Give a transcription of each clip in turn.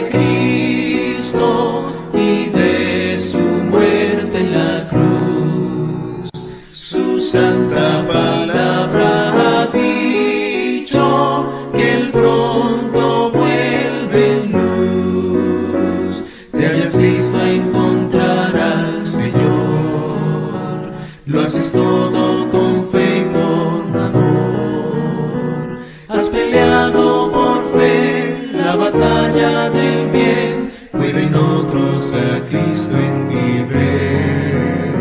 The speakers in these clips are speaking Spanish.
de Cristo y de su muerte en la cruz. Su santa palabra ha dicho que Él pronto vuelve en luz. Te hayas visto a encontrar al Señor, lo haces todo con fe y con amor. Has peleado por fe la batalla del bien, pueden otros a Cristo en ti ver.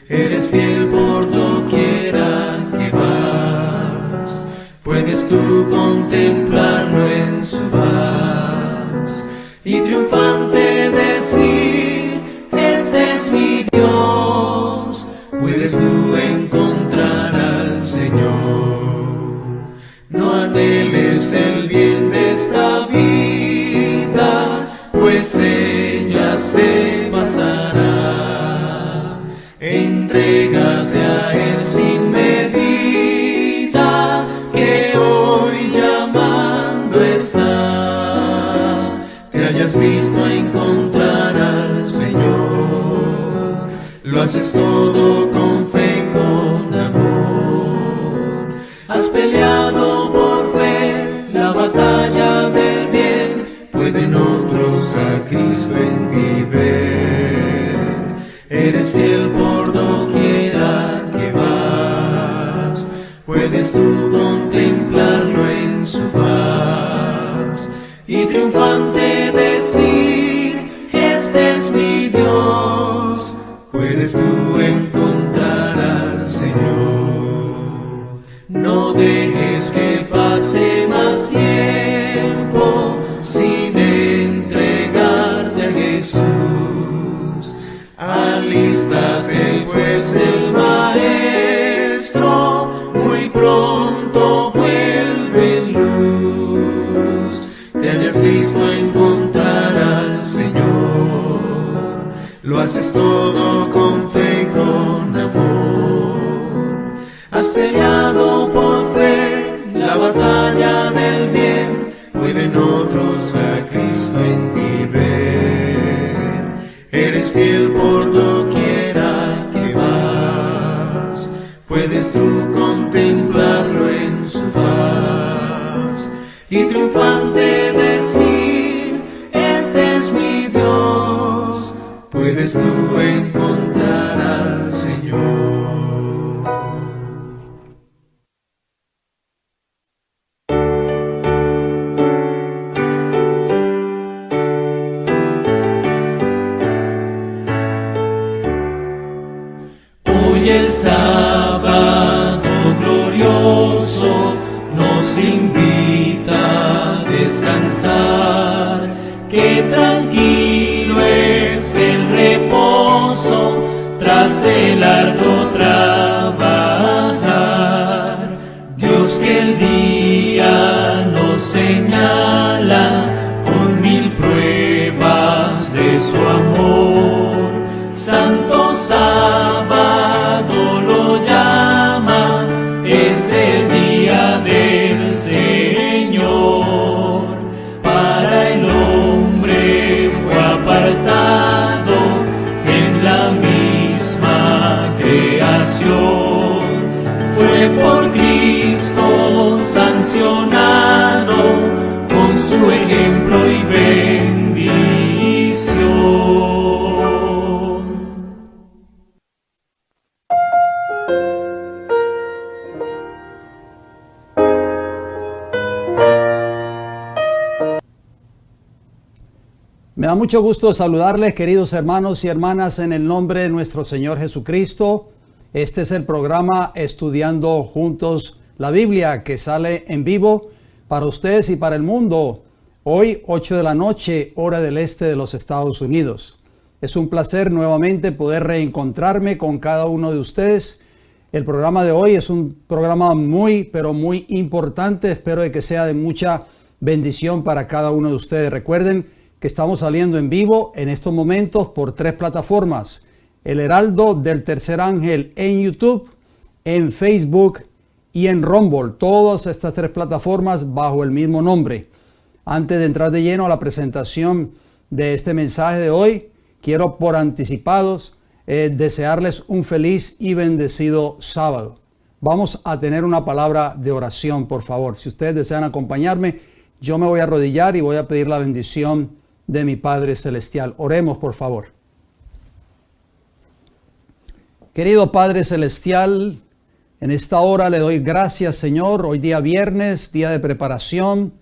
Eres fiel por doquiera que vas, puedes tú contemplarlo en su faz y triunfante decir: este es mi Dios. Puedes tú encontrar al Señor. No anheles el bien de esta vida, pues ella se pasará. Entrégate a Él sin medida, que hoy llamando está. Te hayas visto a encontrar al Señor, lo haces todo con fe y con amor. Has peleado por fe la batalla del bien, pueden otros a Cristo en ti ver. Eres fiel por doquiera que vas, puedes tú contemplarlo en su faz y triunfante decir: este es mi Dios. Puedes tú encontrar al Señor. No dejes que pase más tiempo sin entregarte a Jesús. Alístate, pues el Maestro muy pronto vuelve en luz. Te hayas visto a encontrar al Señor, lo haces todo con fe y con amor. Has peleado por fe la batalla del bien, pueden otros a Cristo en ti ver. Eres fiel por doquiera que vas, puedes tú contemplarlo en su faz y triunfante decir: este es mi Dios. Puedes tú encontrar al Señor. Hoy el sábado glorioso nos invita a descansar, que tranquilo es el reposo tras el largo trabajar. Dios que el día nos señala con 1000 pruebas de su amor. Santo sábado lo llama, es el día del Señor. Para el hombre fue apartado en la misma creación. Fue por Cristo sancionado con su ejemplo y bendición. Me da mucho gusto saludarles, queridos hermanos y hermanas, en el nombre de nuestro Señor Jesucristo. Este es el programa Estudiando Juntos la Biblia, que sale en vivo para ustedes y para el mundo. Hoy, 8 de la noche, hora del este de los Estados Unidos. Es un placer nuevamente poder reencontrarme con cada uno de ustedes. El programa de hoy es un programa muy, pero muy importante. Espero de que sea de mucha bendición para cada uno de ustedes. Recuerden que estamos saliendo en vivo en estos momentos por 3 plataformas: El Heraldo del Tercer Ángel en YouTube, en Facebook y en Rumble. Todas estas 3 plataformas bajo el mismo nombre. Antes de entrar de lleno a la presentación de este mensaje de hoy, quiero por anticipados desearles un feliz y bendecido sábado. Vamos a tener una palabra de oración, por favor. Si ustedes desean acompañarme, yo me voy a arrodillar y voy a pedir la bendición de mi Padre Celestial. Oremos, por favor. Querido Padre Celestial, en esta hora le doy gracias, Señor. Hoy día viernes, día de preparación,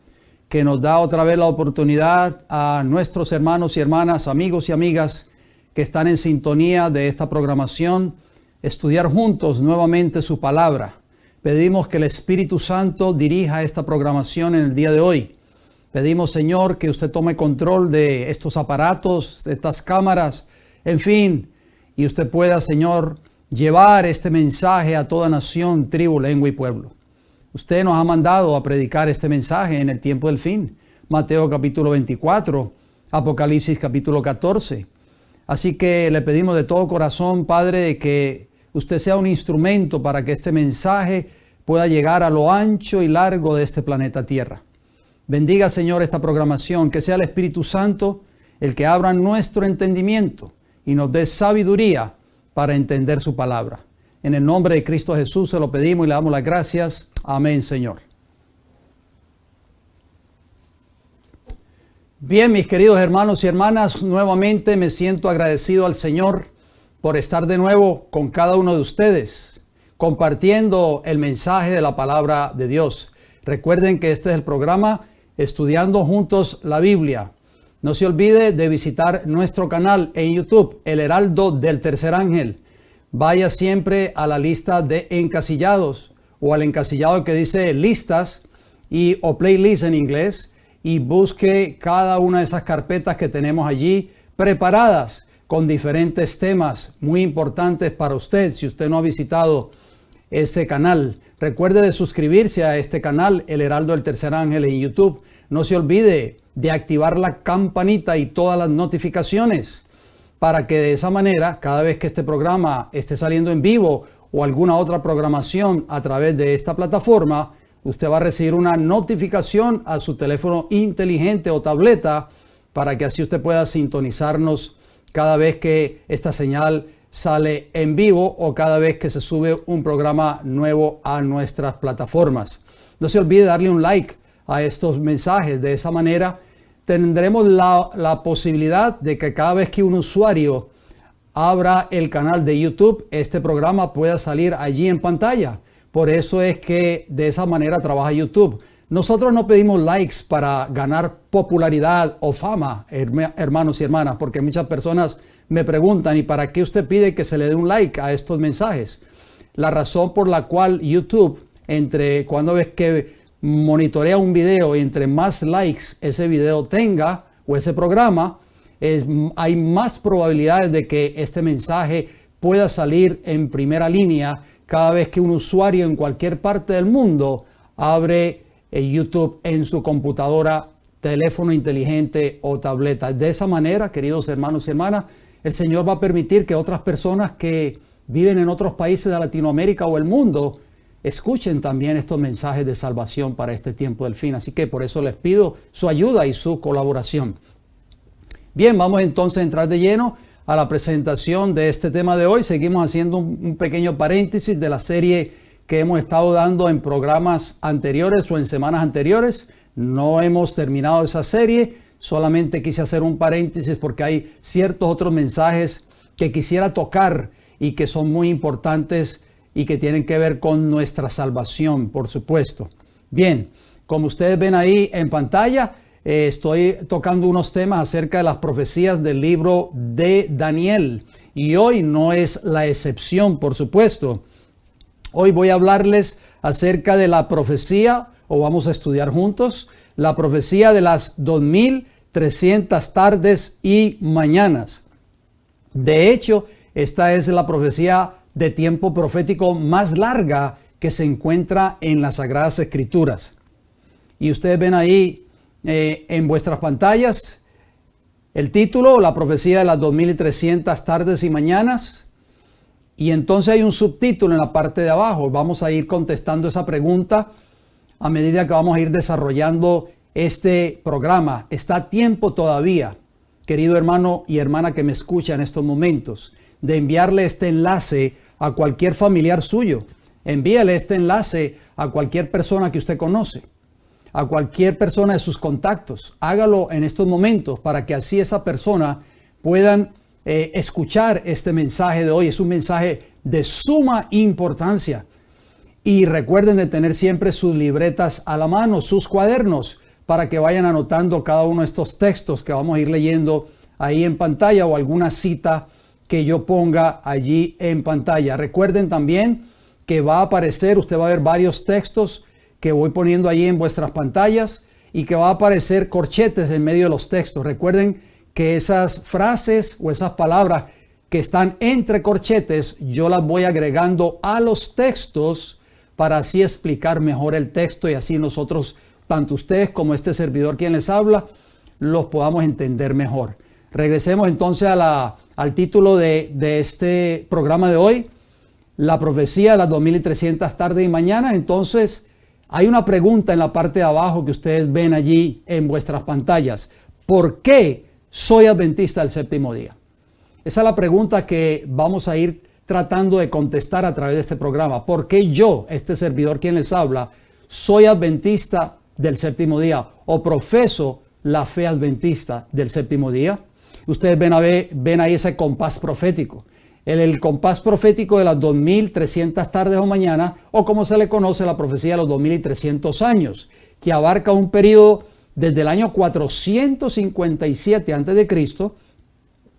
que nos da otra vez la oportunidad a nuestros hermanos y hermanas, amigos y amigas que están en sintonía de esta programación, estudiar juntos nuevamente su palabra. Pedimos que el Espíritu Santo dirija esta programación en el día de hoy. Pedimos, Señor, que usted tome control de estos aparatos, de estas cámaras, en fin, y usted pueda, Señor, llevar este mensaje a toda nación, tribu, lengua y pueblo. Usted nos ha mandado a predicar este mensaje en el tiempo del fin. Mateo capítulo 24, Apocalipsis capítulo 14. Así que le pedimos de todo corazón, Padre, que usted sea un instrumento para que este mensaje pueda llegar a lo ancho y largo de este planeta Tierra. Bendiga, Señor, esta programación, que sea el Espíritu Santo el que abra nuestro entendimiento y nos dé sabiduría para entender su palabra. En el nombre de Cristo Jesús se lo pedimos y le damos las gracias. Amén, Señor. Bien, mis queridos hermanos y hermanas, nuevamente me siento agradecido al Señor por estar de nuevo con cada uno de ustedes, compartiendo el mensaje de la palabra de Dios. Recuerden que este es el programa Estudiando Juntos la Biblia. No se olvide de visitar nuestro canal en YouTube, El Heraldo del Tercer Ángel. Vaya siempre a la lista de encasillados o al encasillado que dice listas o playlist en inglés y busque cada una de esas carpetas que tenemos allí preparadas con diferentes temas muy importantes para usted. Si usted no ha visitado ese canal, recuerde de suscribirse a este canal, El Heraldo del Tercer Ángel en YouTube. No se olvide de activar la campanita y todas las notificaciones para que de esa manera, cada vez que este programa esté saliendo en vivo o alguna otra programación a través de esta plataforma, usted va a recibir una notificación a su teléfono inteligente o tableta para que así usted pueda sintonizarnos cada vez que esta señal sale en vivo o cada vez que se sube un programa nuevo a nuestras plataformas. No se olvide darle un like a estos mensajes. De esa manera tendremos la posibilidad de que cada vez que un usuario abra el canal de YouTube, este programa pueda salir allí en pantalla. Por eso es que de esa manera trabaja YouTube. Nosotros no pedimos likes para ganar popularidad o fama, hermanos y hermanas, porque muchas personas me preguntan, ¿y para qué usted pide que se le dé un like a estos mensajes? La razón por la cual YouTube, cuando ves que monitorea un video y entre más likes ese video tenga o ese programa, hay más probabilidades de que este mensaje pueda salir en primera línea cada vez que un usuario en cualquier parte del mundo abre YouTube en su computadora, teléfono inteligente o tableta. De esa manera, queridos hermanos y hermanas, el Señor va a permitir que otras personas que viven en otros países de Latinoamérica o el mundo escuchen también estos mensajes de salvación para este tiempo del fin. Así que por eso les pido su ayuda y su colaboración. Bien, vamos entonces a entrar de lleno a la presentación de este tema de hoy. Seguimos haciendo un pequeño paréntesis de la serie que hemos estado dando en programas anteriores o en semanas anteriores. No hemos terminado esa serie, solamente quise hacer un paréntesis porque hay ciertos otros mensajes que quisiera tocar y que son muy importantes y que tienen que ver con nuestra salvación, por supuesto. Bien, como ustedes ven ahí en pantalla, estoy tocando unos temas acerca de las profecías del libro de Daniel. Y hoy no es la excepción, por supuesto. Hoy voy a hablarles acerca de la profecía, o vamos a estudiar juntos, la profecía de las 2300 tardes y mañanas. De hecho, esta es la profecía de tiempo profético más larga que se encuentra en las Sagradas Escrituras. Y ustedes ven ahí en vuestras pantallas el título, la profecía de las 2300 tardes y mañanas. Y entonces hay un subtítulo en la parte de abajo. Vamos a ir contestando esa pregunta a medida que vamos a ir desarrollando este programa. Está a tiempo todavía, querido hermano y hermana que me escucha en estos momentos, de enviarle este enlace a cualquier familiar suyo. Envíale este enlace a cualquier persona que usted conoce, a cualquier persona de sus contactos. Hágalo en estos momentos para que así esa persona puedan escuchar este mensaje de hoy. Es un mensaje de suma importancia. Y recuerden de tener siempre sus libretas a la mano, sus cuadernos, para que vayan anotando cada uno de estos textos que vamos a ir leyendo ahí en pantalla o alguna cita que yo ponga allí en pantalla. Recuerden también que va a aparecer, usted va a ver varios textos que voy poniendo ahí en vuestras pantallas y que va a aparecer corchetes en medio de los textos. Recuerden que esas frases o esas palabras que están entre corchetes, yo las voy agregando a los textos para así explicar mejor el texto y así nosotros, tanto ustedes como este servidor quien les habla, los podamos entender mejor. Regresemos entonces al título de este programa de hoy, la profecía de las 2300 tardes y mañanas. Entonces, hay una pregunta en la parte de abajo que ustedes ven allí en vuestras pantallas. ¿Por qué soy adventista del séptimo día? Esa es la pregunta que vamos a ir tratando de contestar a través de este programa. ¿Por qué yo, este servidor quien les habla, soy adventista del séptimo día o profeso la fe adventista del séptimo día? Ustedes ven ahí ese compás profético. El compás profético de las 2300 tardes o mañanas, o como se le conoce la profecía de los 2300 años, que abarca un periodo desde el año 457 a.C.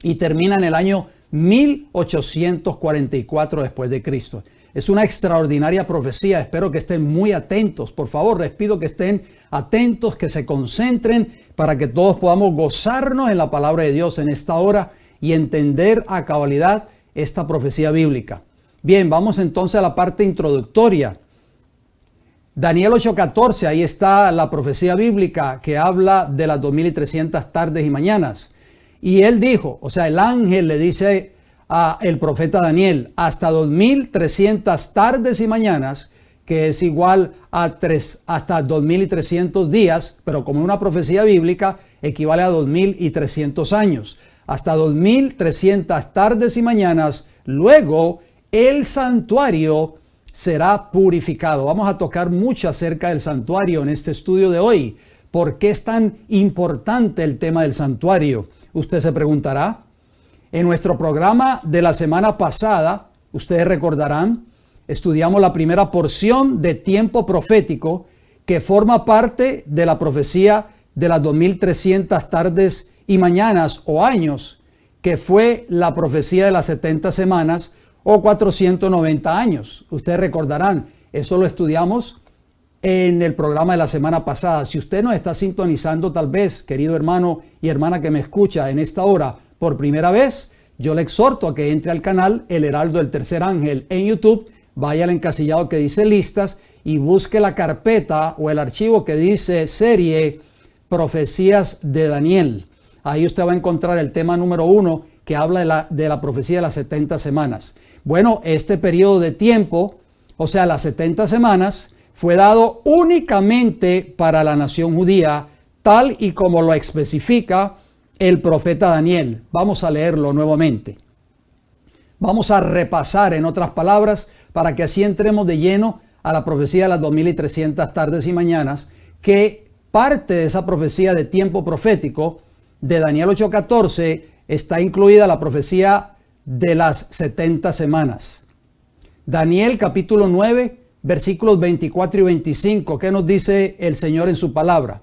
y termina en el año 1844 después de Cristo. Es una extraordinaria profecía. Espero que estén muy atentos. Por favor, les pido que estén atentos, que se concentren para que todos podamos gozarnos en la palabra de Dios en esta hora y entender a cabalidad esta profecía bíblica. Bien, vamos entonces a la parte introductoria. Daniel 8:14, ahí está la profecía bíblica que habla de las 2300 tardes y mañanas. Y él dijo, o sea, el ángel le dice al profeta Daniel, hasta 2300 tardes y mañanas, que es igual a hasta 2300 días, pero como una profecía bíblica, equivale a 2300 años. Hasta 2300 tardes y mañanas, luego el santuario será purificado. Vamos a tocar mucho acerca del santuario en este estudio de hoy. ¿Por qué es tan importante el tema del santuario? Usted se preguntará. En nuestro programa de la semana pasada, ustedes recordarán, estudiamos la primera porción de tiempo profético que forma parte de la profecía de las 2300 tardes y mañanas o años, que fue la profecía de las 70 semanas o 490 años. Ustedes recordarán, eso lo estudiamos en el programa de la semana pasada. Si usted nos está sintonizando tal vez, querido hermano y hermana que me escucha en esta hora por primera vez, yo le exhorto a que entre al canal El Heraldo del Tercer Ángel en YouTube, vaya al encasillado que dice listas y busque la carpeta o el archivo que dice serie Profecías de Daniel. Ahí usted va a encontrar el tema número 1 que habla de la profecía de las 70 semanas. Bueno, este periodo de tiempo, o sea, las 70 semanas, fue dado únicamente para la nación judía, tal y como lo especifica el profeta Daniel. Vamos a leerlo nuevamente. Vamos a repasar, en otras palabras, para que así entremos de lleno a la profecía de las 2300 tardes y mañanas, que parte de esa profecía de tiempo profético de Daniel 8:14 está incluida la profecía de las 70 semanas. Daniel capítulo 9, versículos 24 y 25. ¿Qué nos dice el Señor en su palabra?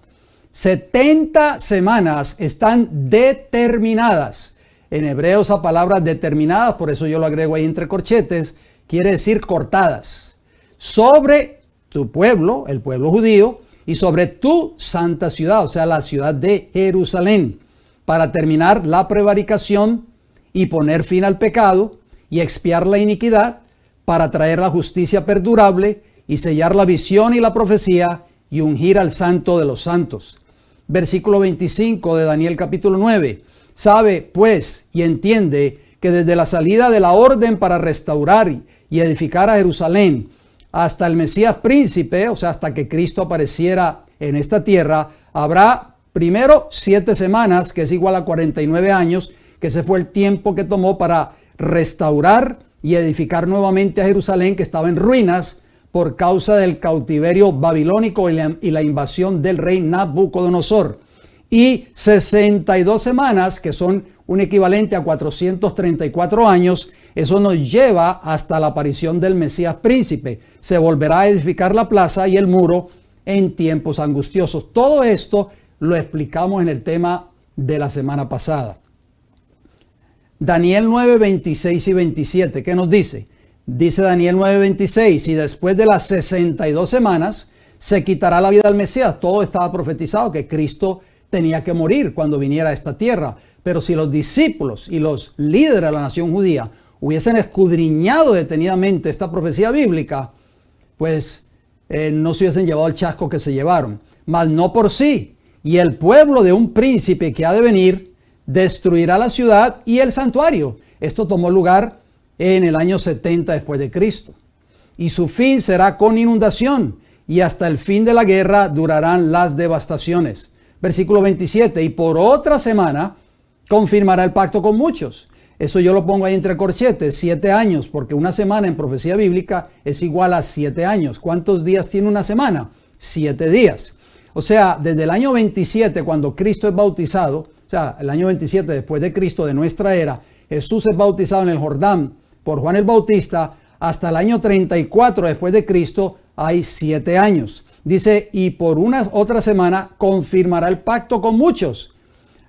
70 semanas están determinadas. En hebreo esa palabra determinadas, por eso yo lo agrego ahí entre corchetes, quiere decir cortadas. Sobre tu pueblo, el pueblo judío, y sobre tu santa ciudad, o sea, la ciudad de Jerusalén, para terminar la prevaricación y poner fin al pecado y expiar la iniquidad, para traer la justicia perdurable y sellar la visión y la profecía y ungir al santo de los santos. Versículo 25 de Daniel capítulo 9. Sabe pues y entiende que desde la salida de la orden para restaurar y edificar a Jerusalén hasta el Mesías príncipe, o sea, hasta que Cristo apareciera en esta tierra, Habrá primero 7 semanas, que es igual a 49 años, que ese fue el tiempo que tomó para restaurar y edificar nuevamente a Jerusalén, que estaba en ruinas por causa del cautiverio babilónico y la invasión del rey Nabucodonosor. Y 62 semanas, que son un equivalente a 434 años, eso nos lleva hasta la aparición del Mesías príncipe. Se volverá a edificar la plaza y el muro en tiempos angustiosos. Todo esto lo explicamos en el tema de la semana pasada. Daniel 9, 26 y 27, ¿qué nos dice? Dice Daniel 9, 26, y después de las 62 semanas se quitará la vida del Mesías. Todo estaba profetizado que Cristo tenía que morir cuando viniera a esta tierra. Pero si los discípulos y los líderes de la nación judía hubiesen escudriñado detenidamente esta profecía bíblica, pues no se hubiesen llevado el chasco que se llevaron. Mas no por sí. Y el pueblo de un príncipe que ha de venir destruirá la ciudad y el santuario. Esto tomó lugar en el año 70 después de Cristo. Y su fin será con inundación, y hasta el fin de la guerra durarán las devastaciones. Versículo 27, y por otra semana confirmará el pacto con muchos. Eso yo lo pongo ahí entre corchetes, 7 años, porque una semana en profecía bíblica es igual a 7 años. ¿Cuántos días tiene una semana? 7 días. O sea, desde el año 27, cuando Cristo es bautizado, o sea, el año 27 después de Cristo, de nuestra era, Jesús es bautizado en el Jordán por Juan el Bautista, hasta el año 34 después de Cristo hay 7 años. Dice, y por una otra semana confirmará el pacto con muchos.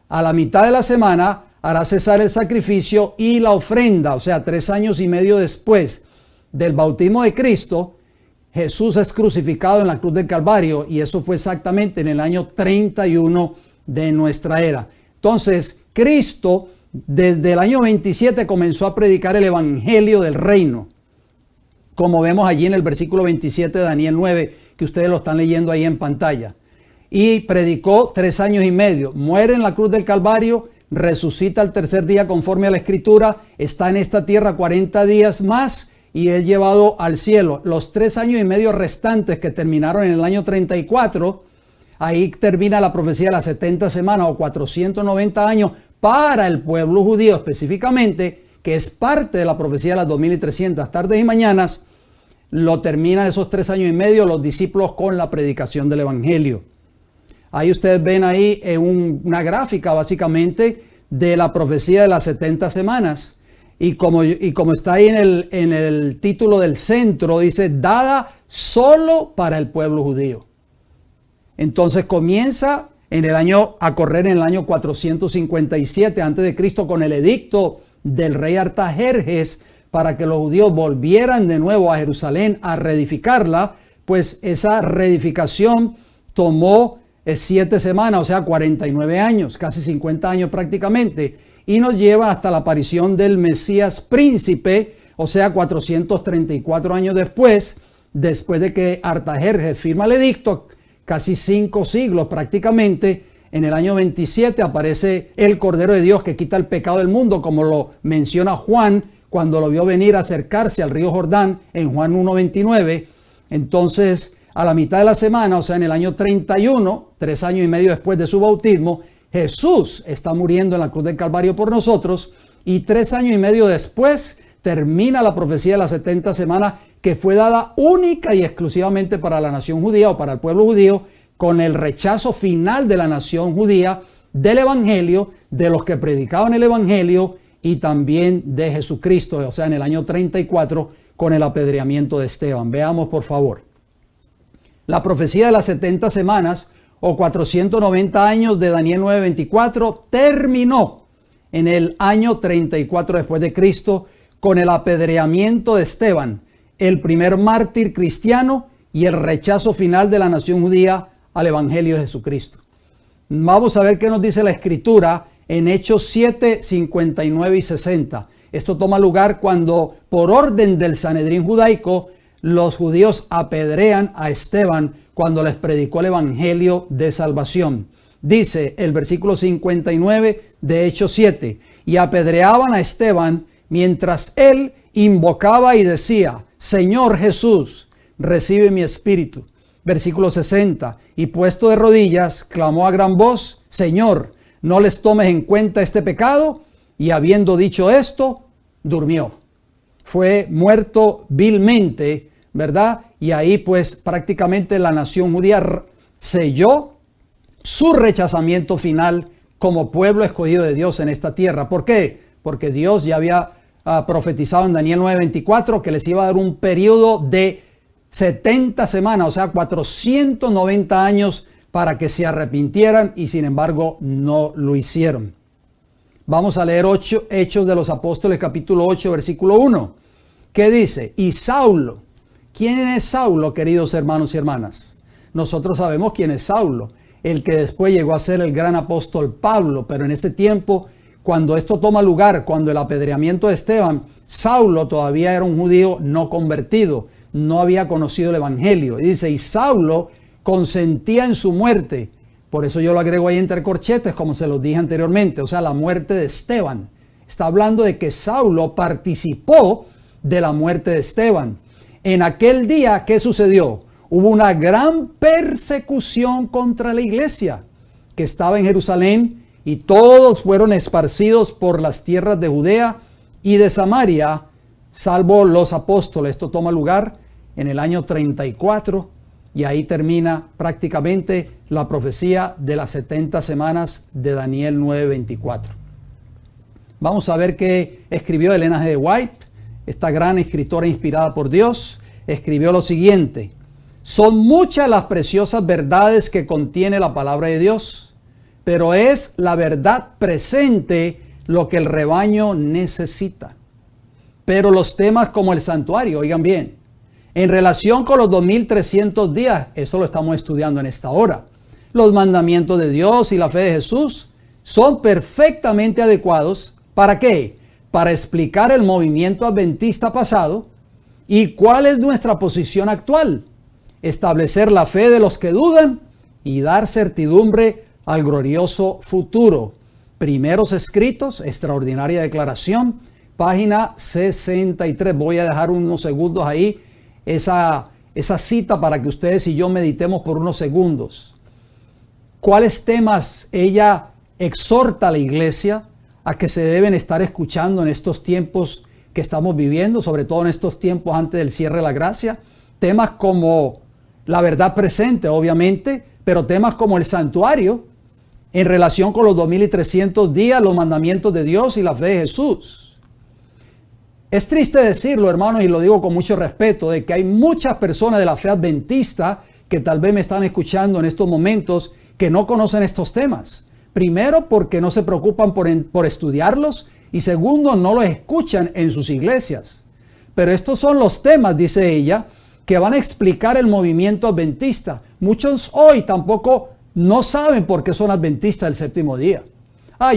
A la mitad de la semana hará cesar el sacrificio y la ofrenda. O sea, 3 años y medio después del bautismo de Cristo, Jesús es crucificado en la cruz del Calvario, y eso fue exactamente en el año 31 de nuestra era. Entonces, Cristo desde el año 27 comenzó a predicar el evangelio del reino, como vemos allí en el versículo 27 de Daniel 9, que ustedes lo están leyendo ahí en pantalla. Y predicó 3 años y medio, muere en la cruz del Calvario, resucita al tercer día conforme a la Escritura, está en esta tierra 40 días más y es llevado al cielo. Los 3 años y medio restantes, que terminaron en el año 34, ahí termina la profecía de las 70 semanas o 490 años para el pueblo judío específicamente, que es parte de la profecía de las 2300 tardes y mañanas. Lo terminan esos 3 años y medio los discípulos con la predicación del evangelio. Ahí ustedes ven ahí una gráfica básicamente de la profecía de las 70 semanas. Y como está ahí en el título del centro, dice, dada solo para el pueblo judío. Entonces comienza a correr en el año 457 a.C. con el edicto del rey Artajerjes para que los judíos volvieran de nuevo a Jerusalén a reedificarla. Pues esa reedificación tomó 7 semanas, o sea 49 años, casi 50 años prácticamente, y nos lleva hasta la aparición del Mesías príncipe, o sea 434 años después de que Artajerjes firma el edicto, casi 5 siglos prácticamente. En el año 27 aparece el Cordero de Dios que quita el pecado del mundo, como lo menciona Juan cuando lo vio venir a acercarse al río Jordán en Juan 1:29. Entonces, a la mitad de la semana, o sea, en el año 31, 3 años y medio después de su bautismo, Jesús está muriendo en la cruz del Calvario por nosotros, y 3 años y medio después termina la profecía de las 70 semanas, que fue dada única y exclusivamente para la nación judía o para el pueblo judío, con el rechazo final de la nación judía del evangelio, de los que predicaban el evangelio, y también de Jesucristo, o sea, en el año 34, con el apedreamiento de Esteban. Veamos, por favor. La profecía de las 70 semanas o 490 años de Daniel 9:24 terminó en el año 34 después de Cristo con el apedreamiento de Esteban, el primer mártir cristiano, y el rechazo final de la nación judía al evangelio de Jesucristo. Vamos a ver qué nos dice la Escritura en Hechos 7, 59 y 60. Esto toma lugar cuando, por orden del Sanedrín judaico, los judíos apedrean a Esteban cuando les predicó el evangelio de salvación. Dice el versículo 59 de Hechos 7, y apedreaban a Esteban mientras él invocaba y decía, Señor Jesús, recibe mi espíritu. Versículo 60. Y puesto de rodillas, clamó a gran voz: Señor, no les tomes en cuenta este pecado. Y habiendo dicho esto, durmió. Fue muerto vilmente, ¿verdad? Y ahí pues prácticamente la nación judía selló su rechazamiento final como pueblo escogido de Dios en esta tierra. ¿Por qué? Porque Dios ya había profetizado en Daniel 9:24 que les iba a dar un periodo de 70 semanas, o sea, 490 años para que se arrepintieran, y sin embargo no lo hicieron. Vamos a leer Hechos de los Apóstoles, capítulo 8, versículo 1. ¿Qué dice? Y Saulo. ¿Quién es Saulo, queridos hermanos y hermanas? Nosotros sabemos quién es Saulo, el que después llegó a ser el gran apóstol Pablo, pero en ese tiempo, cuando esto toma lugar, cuando el apedreamiento de Esteban, Saulo todavía era un judío no convertido, no había conocido el evangelio. Y dice, y Saulo consentía en su muerte. Por eso yo lo agrego ahí entre corchetes, como se los dije anteriormente, o sea, la muerte de Esteban. Está hablando de que Saulo participó de la muerte de Esteban. En aquel día, ¿qué sucedió? Hubo una gran persecución contra la iglesia que estaba en Jerusalén, y todos fueron esparcidos por las tierras de Judea y de Samaria, salvo los apóstoles. Esto toma lugar en el año 34, y ahí termina prácticamente la profecía de las 70 semanas de Daniel 9:24. Vamos a ver qué escribió Elena G. de White, esta gran escritora inspirada por Dios. Escribió lo siguiente: son muchas las preciosas verdades que contiene la palabra de Dios, pero es la verdad presente lo que el rebaño necesita. Pero los temas como el santuario, oigan bien, en relación con los 2300 días, eso lo estamos estudiando en esta hora, los mandamientos de Dios y la fe de Jesús son perfectamente adecuados. ¿Para qué? Para explicar el movimiento adventista pasado y cuál es nuestra posición actual, establecer la fe de los que dudan y dar certidumbre al glorioso futuro. Primeros Escritos, extraordinaria declaración, página 63. Voy a dejar unos segundos ahí esa cita para que ustedes y yo meditemos por unos segundos. ¿Cuáles temas ella exhorta a la iglesia a que se deben estar escuchando en estos tiempos que estamos viviendo, sobre todo en estos tiempos antes del cierre de la gracia? Temas como la verdad presente, obviamente, pero temas como el santuario en relación con los 2300 días, los mandamientos de Dios y la fe de Jesús. Es triste decirlo, hermanos, y lo digo con mucho respeto, de que hay muchas personas de la fe adventista que tal vez me están escuchando en estos momentos que no conocen estos temas. Primero, porque no se preocupan por estudiarlos, y segundo, no los escuchan en sus iglesias. Pero estos son los temas, dice ella, que van a explicar el movimiento adventista. Muchos hoy tampoco no saben por qué son adventistas del séptimo día.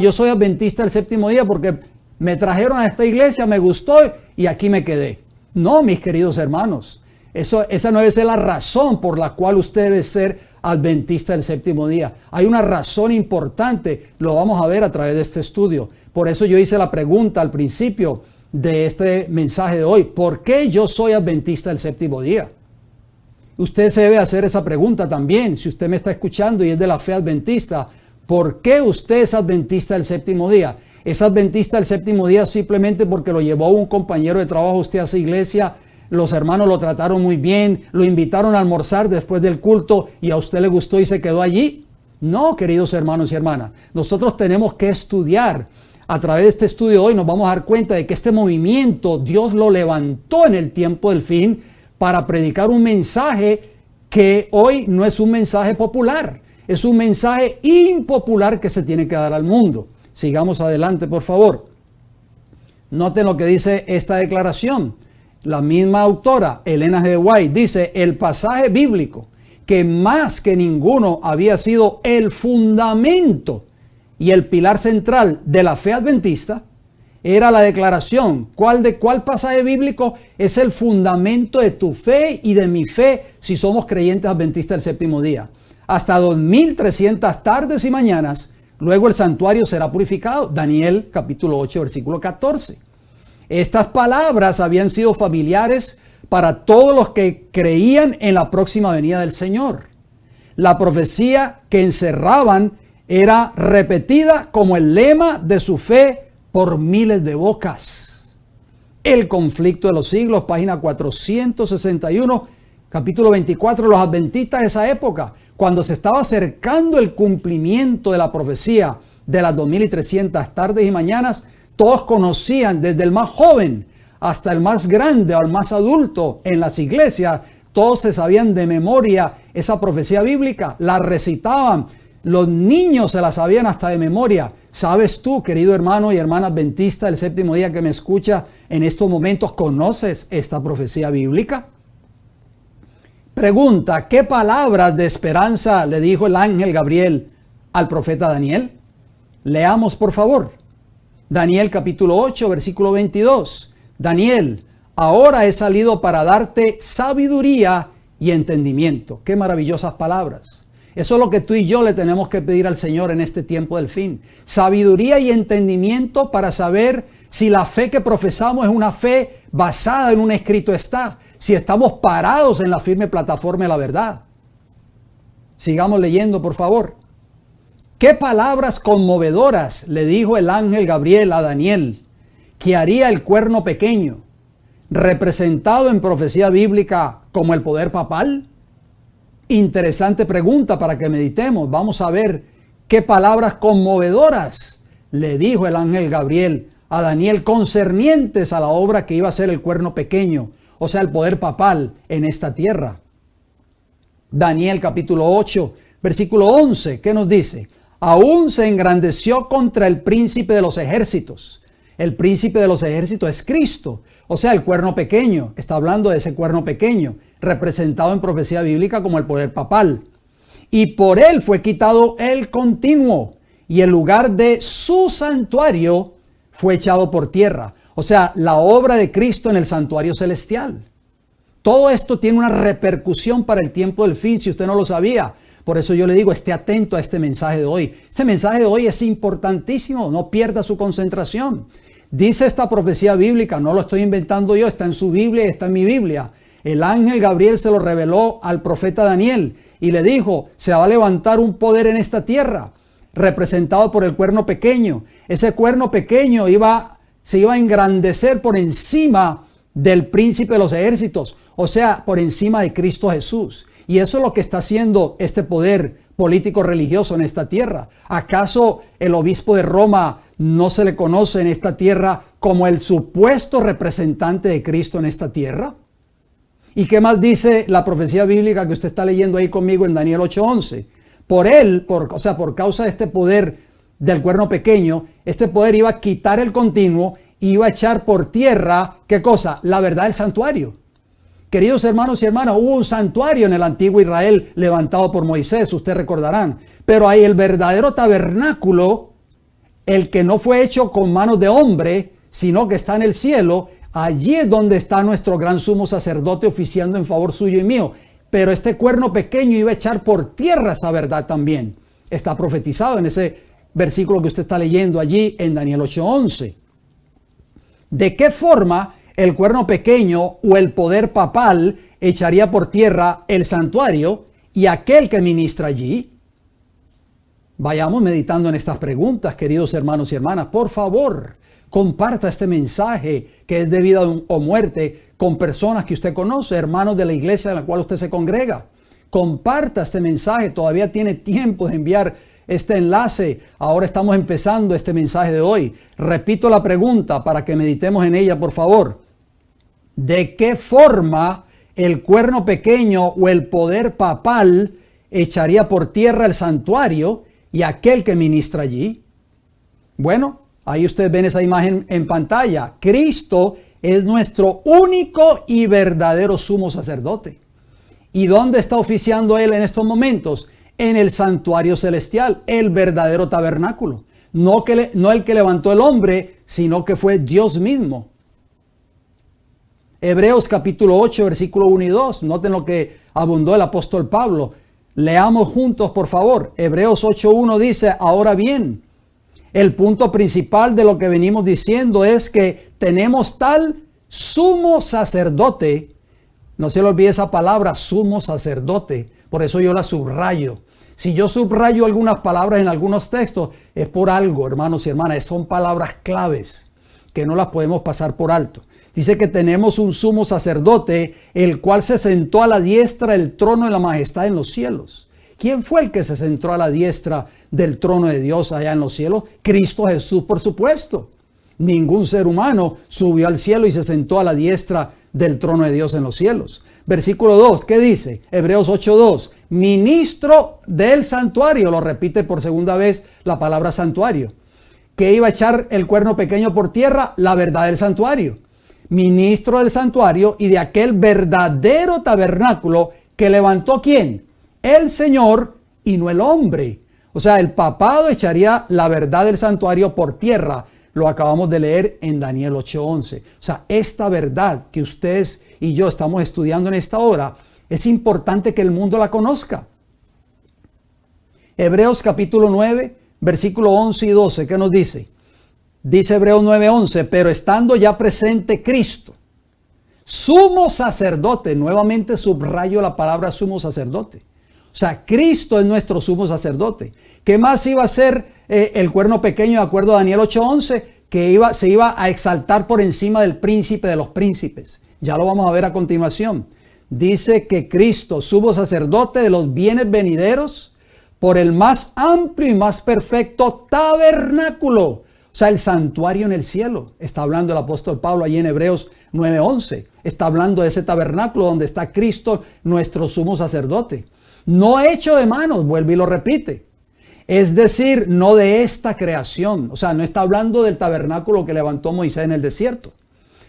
Yo soy adventista del séptimo día porque me trajeron a esta iglesia, me gustó y aquí me quedé. No, mis queridos hermanos, esa no debe ser la razón por la cual usted debe ser adventista del séptimo día. Hay una razón importante, lo vamos a ver a través de este estudio. Por eso yo hice la pregunta al principio de este mensaje de hoy: ¿por qué yo soy adventista del séptimo día? Usted se debe hacer esa pregunta también. Si usted me está escuchando y es de la fe adventista, ¿por qué usted es adventista del séptimo día? ¿Es adventista del séptimo día simplemente porque lo llevó un compañero de trabajo usted a esa iglesia, los hermanos lo trataron muy bien, lo invitaron a almorzar después del culto y a usted le gustó y se quedó allí? No, queridos hermanos y hermanas, nosotros tenemos que estudiar. A través de este estudio hoy nos vamos a dar cuenta de que este movimiento Dios lo levantó en el tiempo del fin para predicar un mensaje que hoy no es un mensaje popular, es un mensaje impopular que se tiene que dar al mundo. Sigamos adelante, por favor. Noten lo que dice esta declaración. La misma autora, Elena G. de White, dice: el pasaje bíblico que más que ninguno había sido el fundamento y el pilar central de la fe adventista era la declaración. ¿Cuál pasaje bíblico es el fundamento de tu fe y de mi fe si somos creyentes adventistas del séptimo día? Hasta 2300 tardes y mañanas, luego el santuario será purificado. Daniel capítulo 8, versículo 14. Estas palabras habían sido familiares para todos los que creían en la próxima venida del Señor. La profecía que encerraban era repetida como el lema de su fe por miles de bocas. El conflicto de los siglos, página 461, capítulo 24, los adventistas de esa época, cuando se estaba acercando el cumplimiento de la profecía de las 2300 tardes y mañanas, todos conocían, desde el más joven hasta el más grande o el más adulto en las iglesias, todos se sabían de memoria esa profecía bíblica, la recitaban, los niños se la sabían hasta de memoria. ¿Sabes tú, querido hermano y hermana adventista del séptimo día que me escucha en estos momentos, conoces esta profecía bíblica? Pregunta, ¿qué palabras de esperanza le dijo el ángel Gabriel al profeta Daniel? Leamos por favor. Daniel capítulo 8, versículo 22. Daniel, ahora he salido para darte sabiduría y entendimiento. Qué maravillosas palabras. Eso es lo que tú y yo le tenemos que pedir al Señor en este tiempo del fin. Sabiduría y entendimiento para saber si la fe que profesamos es una fe basada en un escrito está. Si estamos parados en la firme plataforma de la verdad. Sigamos leyendo, por favor. ¿Qué palabras conmovedoras le dijo el ángel Gabriel a Daniel que haría el cuerno pequeño, representado en profecía bíblica como el poder papal? Interesante pregunta para que meditemos. Vamos a ver qué palabras conmovedoras le dijo el ángel Gabriel a Daniel concernientes a la obra que iba a ser el cuerno pequeño, o sea, el poder papal en esta tierra. Daniel capítulo 8, versículo 11, ¿qué nos dice? Aún se engrandeció contra el príncipe de los ejércitos. El príncipe de los ejércitos es Cristo, o sea, el cuerno pequeño. Está hablando de ese cuerno pequeño, representado en profecía bíblica como el poder papal. Y por él fue quitado el continuo, y el lugar de su santuario fue echado por tierra. O sea, la obra de Cristo en el santuario celestial. Todo esto tiene una repercusión para el tiempo del fin, si usted no lo sabía. Por eso yo le digo, esté atento a este mensaje de hoy. Este mensaje de hoy es importantísimo, no pierda su concentración. Dice esta profecía bíblica, no lo estoy inventando yo, está en su Biblia y está en mi Biblia. El ángel Gabriel se lo reveló al profeta Daniel y le dijo, se va a levantar un poder en esta tierra, representado por el cuerno pequeño. Ese cuerno pequeño se iba a engrandecer por encima del príncipe de los ejércitos, o sea, por encima de Cristo Jesús. Y eso es lo que está haciendo este poder político religioso en esta tierra. ¿Acaso el obispo de Roma no se le conoce en esta tierra como el supuesto representante de Cristo en esta tierra? ¿Y qué más dice la profecía bíblica que usted está leyendo ahí conmigo en Daniel 8:11? Por él, por causa de este poder del cuerno pequeño, este poder iba a quitar el continuo y iba a echar por tierra, ¿qué cosa? La verdad del santuario. Queridos hermanos y hermanas, hubo un santuario en el antiguo Israel levantado por Moisés, ustedes recordarán. Pero hay el verdadero tabernáculo, el que no fue hecho con manos de hombre, sino que está en el cielo. Allí es donde está nuestro gran sumo sacerdote oficiando en favor suyo y mío. Pero este cuerno pequeño iba a echar por tierra esa verdad también. Está profetizado en ese versículo que usted está leyendo allí en Daniel 8:11. ¿De qué forma el cuerno pequeño o el poder papal echaría por tierra el santuario y aquel que ministra allí? Vayamos meditando en estas preguntas, queridos hermanos y hermanas. Por favor, comparta este mensaje que es de vida o muerte con personas que usted conoce, hermanos de la iglesia en la cual usted se congrega. Comparta este mensaje, todavía tiene tiempo de enviar este enlace. Ahora estamos empezando este mensaje de hoy. Repito la pregunta para que meditemos en ella, por favor. ¿De qué forma el cuerno pequeño o el poder papal echaría por tierra el santuario y aquel que ministra allí? Bueno, ahí ustedes ven esa imagen en pantalla. Cristo es nuestro único y verdadero sumo sacerdote. ¿Y dónde está oficiando Él en estos momentos? En el santuario celestial, el verdadero tabernáculo. No el que levantó el hombre, sino que fue Dios mismo. Hebreos capítulo 8, versículo 1 y 2. Noten lo que abundó el apóstol Pablo. Leamos juntos, por favor. Hebreos 8:1 dice, ahora bien, el punto principal de lo que venimos diciendo es que tenemos tal sumo sacerdote No se le olvide esa palabra, sumo sacerdote. Por eso yo la subrayo. Si yo subrayo algunas palabras en algunos textos, es por algo, hermanos y hermanas. Son palabras claves que no las podemos pasar por alto. Dice que tenemos un sumo sacerdote, el cual se sentó a la diestra del trono de la majestad en los cielos. ¿Quién fue el que se sentó a la diestra del trono de Dios allá en los cielos? Cristo Jesús, por supuesto. Ningún ser humano subió al cielo y se sentó a la diestra del trono de Dios en los cielos. Versículo 2, ¿qué dice? Hebreos 8:2. Ministro del santuario, lo repite por segunda vez la palabra santuario. ¿Que iba a echar el cuerno pequeño por tierra? La verdad del santuario. Ministro del santuario y de aquel verdadero tabernáculo que levantó ¿quién? El Señor y no el hombre. O sea, el papado echaría la verdad del santuario por tierra. Lo acabamos de leer en Daniel 8:11. O sea, esta verdad que ustedes y yo estamos estudiando en esta hora, es importante que el mundo la conozca. Hebreos capítulo 9, versículo 11 y 12, ¿qué nos dice? Dice Hebreos 9:11, pero estando ya presente Cristo, sumo sacerdote, nuevamente subrayo la palabra sumo sacerdote. O sea, Cristo es nuestro sumo sacerdote. ¿Qué más iba a ser el cuerno pequeño de acuerdo a Daniel 8:11? Que se iba a exaltar por encima del príncipe de los príncipes. Ya lo vamos a ver a continuación. Dice que Cristo, sumo sacerdote de los bienes venideros, por el más amplio y más perfecto tabernáculo. O sea, el santuario en el cielo. Está hablando el apóstol Pablo allí en Hebreos 9:11. Está hablando de ese tabernáculo donde está Cristo, nuestro sumo sacerdote. No hecho de manos, vuelve y lo repite. Es decir, no de esta creación. O sea, no está hablando del tabernáculo que levantó Moisés en el desierto.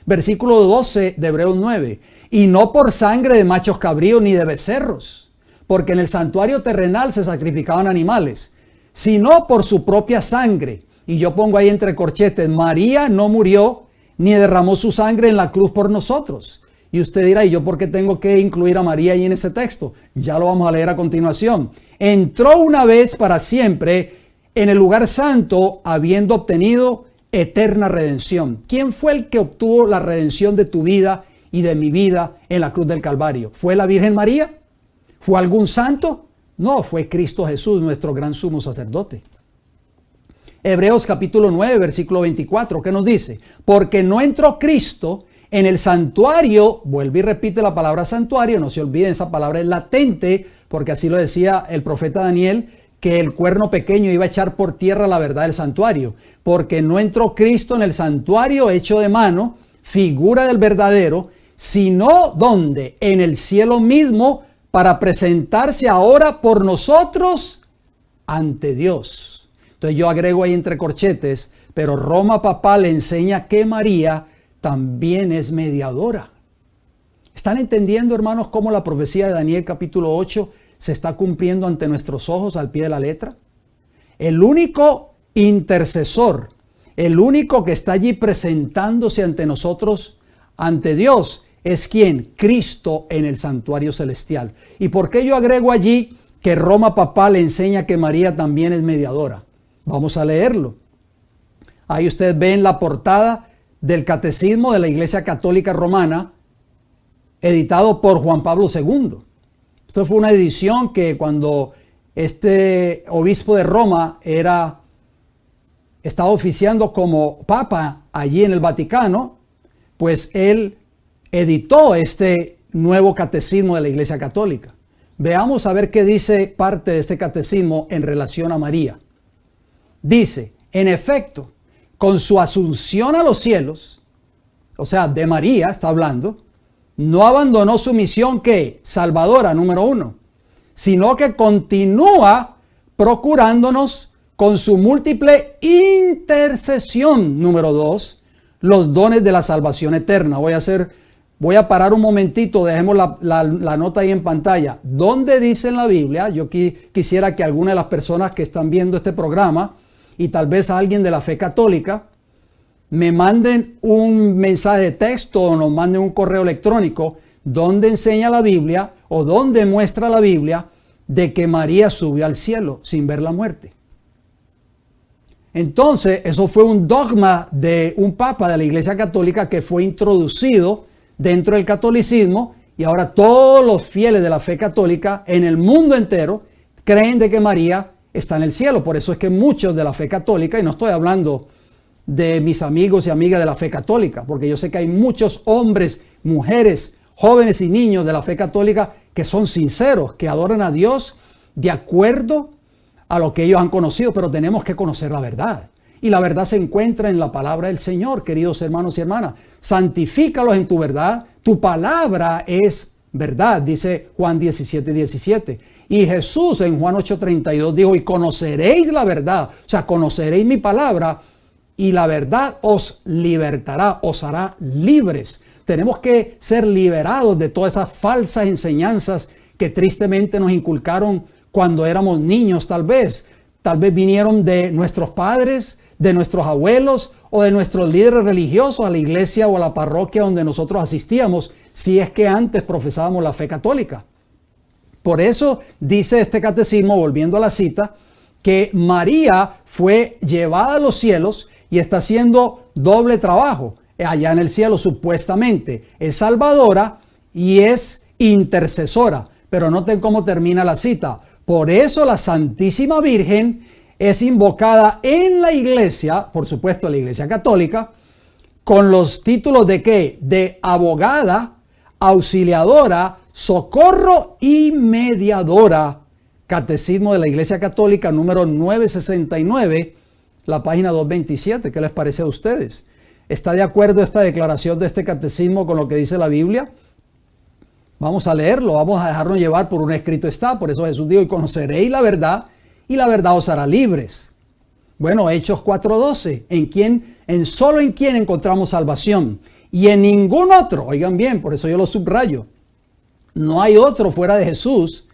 Versículo 12 de Hebreos 9. Y no por sangre de machos cabríos ni de becerros, porque en el santuario terrenal se sacrificaban animales, sino por su propia sangre. Y yo pongo ahí entre corchetes, María no murió ni derramó su sangre en la cruz por nosotros. Y usted dirá, ¿y yo por qué tengo que incluir a María ahí en ese texto? Ya lo vamos a leer a continuación. Entró una vez para siempre en el lugar santo, habiendo obtenido eterna redención. ¿Quién fue el que obtuvo la redención de tu vida y de mi vida en la cruz del Calvario? ¿Fue la Virgen María? ¿Fue algún santo? No, fue Cristo Jesús, nuestro gran sumo sacerdote. Hebreos capítulo 9, versículo 24, ¿qué nos dice? Porque no entró Cristo en el santuario, vuelve y repite la palabra santuario, no se olviden, esa palabra es latente, porque así lo decía el profeta Daniel, que el cuerno pequeño iba a echar por tierra la verdad del santuario, porque no entró Cristo en el santuario hecho de mano, figura del verdadero, sino ¿dónde? En el cielo mismo, para presentarse ahora por nosotros ante Dios. Entonces yo agrego ahí entre corchetes, pero Roma Papal le enseña que María también es mediadora. ¿Están entendiendo, hermanos, cómo la profecía de Daniel capítulo 8 se está cumpliendo ante nuestros ojos al pie de la letra? El único intercesor, el único que está allí presentándose ante nosotros, ante Dios, es ¿quién? Cristo en el santuario celestial. ¿Y por qué yo agrego allí que Roma Papal enseña que María también es mediadora? Vamos a leerlo. Ahí ustedes ven la portada del Catecismo de la Iglesia Católica Romana, editado por Juan Pablo II. Esto fue una edición que cuando este obispo de Roma estaba oficiando como papa allí en el Vaticano, pues él editó este nuevo catecismo de la Iglesia Católica. Veamos a ver qué dice parte de este catecismo en relación a María. Dice, en efecto, con su asunción a los cielos, o sea, de María está hablando, no abandonó su misión que salvadora, número 1, sino que continúa procurándonos con su múltiple intercesión, número 2, los dones de la salvación eterna. Voy a parar un momentito, dejemos la nota ahí en pantalla. ¿Dónde dice en la Biblia? Yo quisiera que alguna de las personas que están viendo este programa y tal vez a alguien de la fe católica me manden un mensaje de texto o nos manden un correo electrónico donde enseña la Biblia o donde muestra la Biblia de que María subió al cielo sin ver la muerte. Entonces, eso fue un dogma de un papa de la Iglesia Católica que fue introducido dentro del catolicismo Y ahora todos los fieles de la fe católica en el mundo entero creen de que María está en el cielo. Por eso es que muchos de la fe católica, y no estoy hablando de mis amigos y amigas de la fe católica, porque yo sé que hay muchos hombres, mujeres, jóvenes y niños de la fe católica que son sinceros, que adoran a Dios de acuerdo a lo que ellos han conocido, pero tenemos que conocer la verdad. Y la verdad se encuentra en la palabra del Señor, queridos hermanos y hermanas. Santifícalos en tu verdad. Tu palabra es verdad, dice Juan 17:17. Y Jesús en Juan 8:32 dijo, y conoceréis la verdad. O sea, conoceréis mi palabra y la verdad os libertará, os hará libres. Tenemos que ser liberados de todas esas falsas enseñanzas que tristemente nos inculcaron cuando éramos niños, tal vez. Tal vez vinieron de nuestros padres, de nuestros abuelos o de nuestros líderes religiosos a la iglesia o a la parroquia donde nosotros asistíamos, si es que antes profesábamos la fe católica. Por eso dice este catecismo, volviendo a la cita, que María fue llevada a los cielos y está haciendo doble trabajo allá en el cielo supuestamente. Es salvadora y es intercesora. Pero noten cómo termina la cita. Por eso la Santísima Virgen es invocada en la iglesia, por supuesto la iglesia católica, con los títulos de ¿qué? De abogada, auxiliadora, socorro y mediadora. Catecismo de la Iglesia Católica número 969, la página 227. ¿Qué les parece a ustedes? ¿Está de acuerdo esta declaración de este catecismo con lo que dice la Biblia? Vamos a leerlo, vamos a dejarnos llevar por un escrito está. Por eso Jesús dijo, y conoceréis la verdad, y la verdad os hará libres. Bueno, Hechos 4:12, solo en quien encontramos salvación, y en ningún otro, oigan bien, por eso yo lo subrayo, no hay otro fuera de Jesús,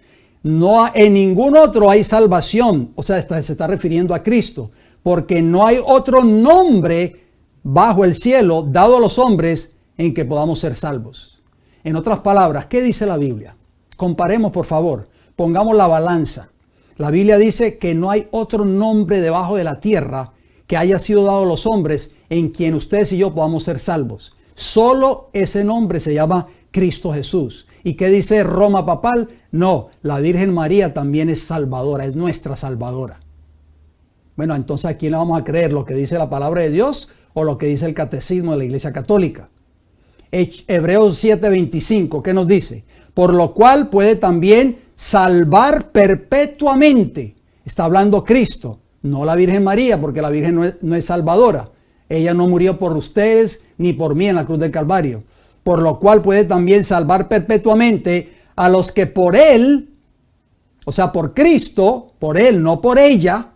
en ningún otro hay salvación. O sea, se está refiriendo a Cristo, porque no hay otro nombre bajo el cielo dado a los hombres en que podamos ser salvos. En otras palabras, ¿qué dice la Biblia? Comparemos, por favor, pongamos la balanza. La Biblia dice que no hay otro nombre debajo de la tierra que haya sido dado a los hombres en quien ustedes y yo podamos ser salvos. Solo ese nombre se llama Cristo Jesús. ¿Y qué dice Roma papal? No, la Virgen María también es salvadora, es nuestra salvadora. Bueno, entonces ¿a quién le vamos a creer? ¿Lo que dice la palabra de Dios o lo que dice el catecismo de la Iglesia Católica? Hebreos 7:25, ¿qué nos dice? Por lo cual puede también salvar perpetuamente. Está hablando Cristo, no la Virgen María, porque la Virgen no es salvadora. Ella no murió por ustedes ni por mí en la cruz del Calvario. Por lo cual puede también salvar perpetuamente a los que por Él, o sea, por Cristo, por Él, no por ella,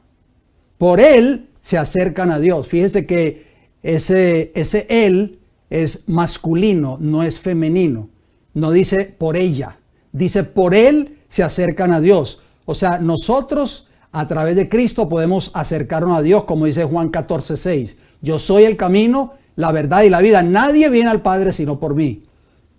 por Él se acercan a Dios. Fíjense que ese Él es masculino, no es femenino. No dice por ella, dice por Él se acercan a Dios. O sea, nosotros a través de Cristo podemos acercarnos a Dios, como dice Juan 14:6. Yo soy el camino, la verdad y la vida. Nadie viene al Padre sino por mí.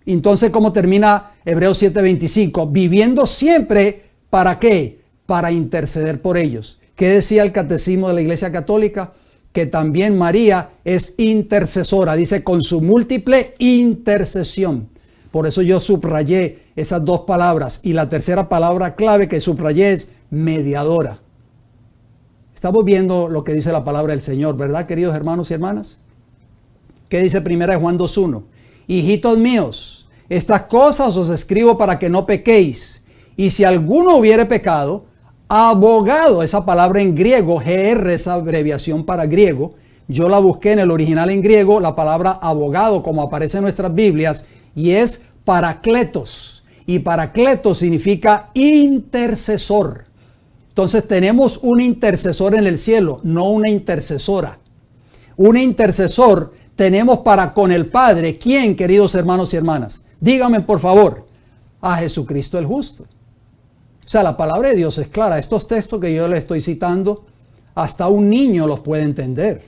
Entonces, ¿cómo termina Hebreos 7:25? Viviendo siempre, ¿para qué? Para interceder por ellos. ¿Qué decía el catecismo de la Iglesia Católica? Que también María es intercesora. Dice, con su múltiple intercesión. Por eso yo subrayé esas dos palabras. Y la tercera palabra clave que subrayé es mediadora. Estamos viendo lo que dice la palabra del Señor, ¿verdad, queridos hermanos y hermanas? ¿Qué dice 1 Juan 2:1? Hijitos míos, estas cosas os escribo para que no pequéis. Y si alguno hubiere pecado, abogado, esa palabra en griego, GR, esa abreviación para griego, yo la busqué en el original en griego, la palabra abogado, como aparece en nuestras Biblias, y es paracletos. Y paracletos significa intercesor. Entonces tenemos un intercesor en el cielo, no una intercesora. Un intercesor tenemos para con el Padre. ¿Quién, queridos hermanos y hermanas? Díganme por favor, a Jesucristo el justo. O sea, la palabra de Dios es clara. Estos textos que yo le estoy citando, hasta un niño los puede entender.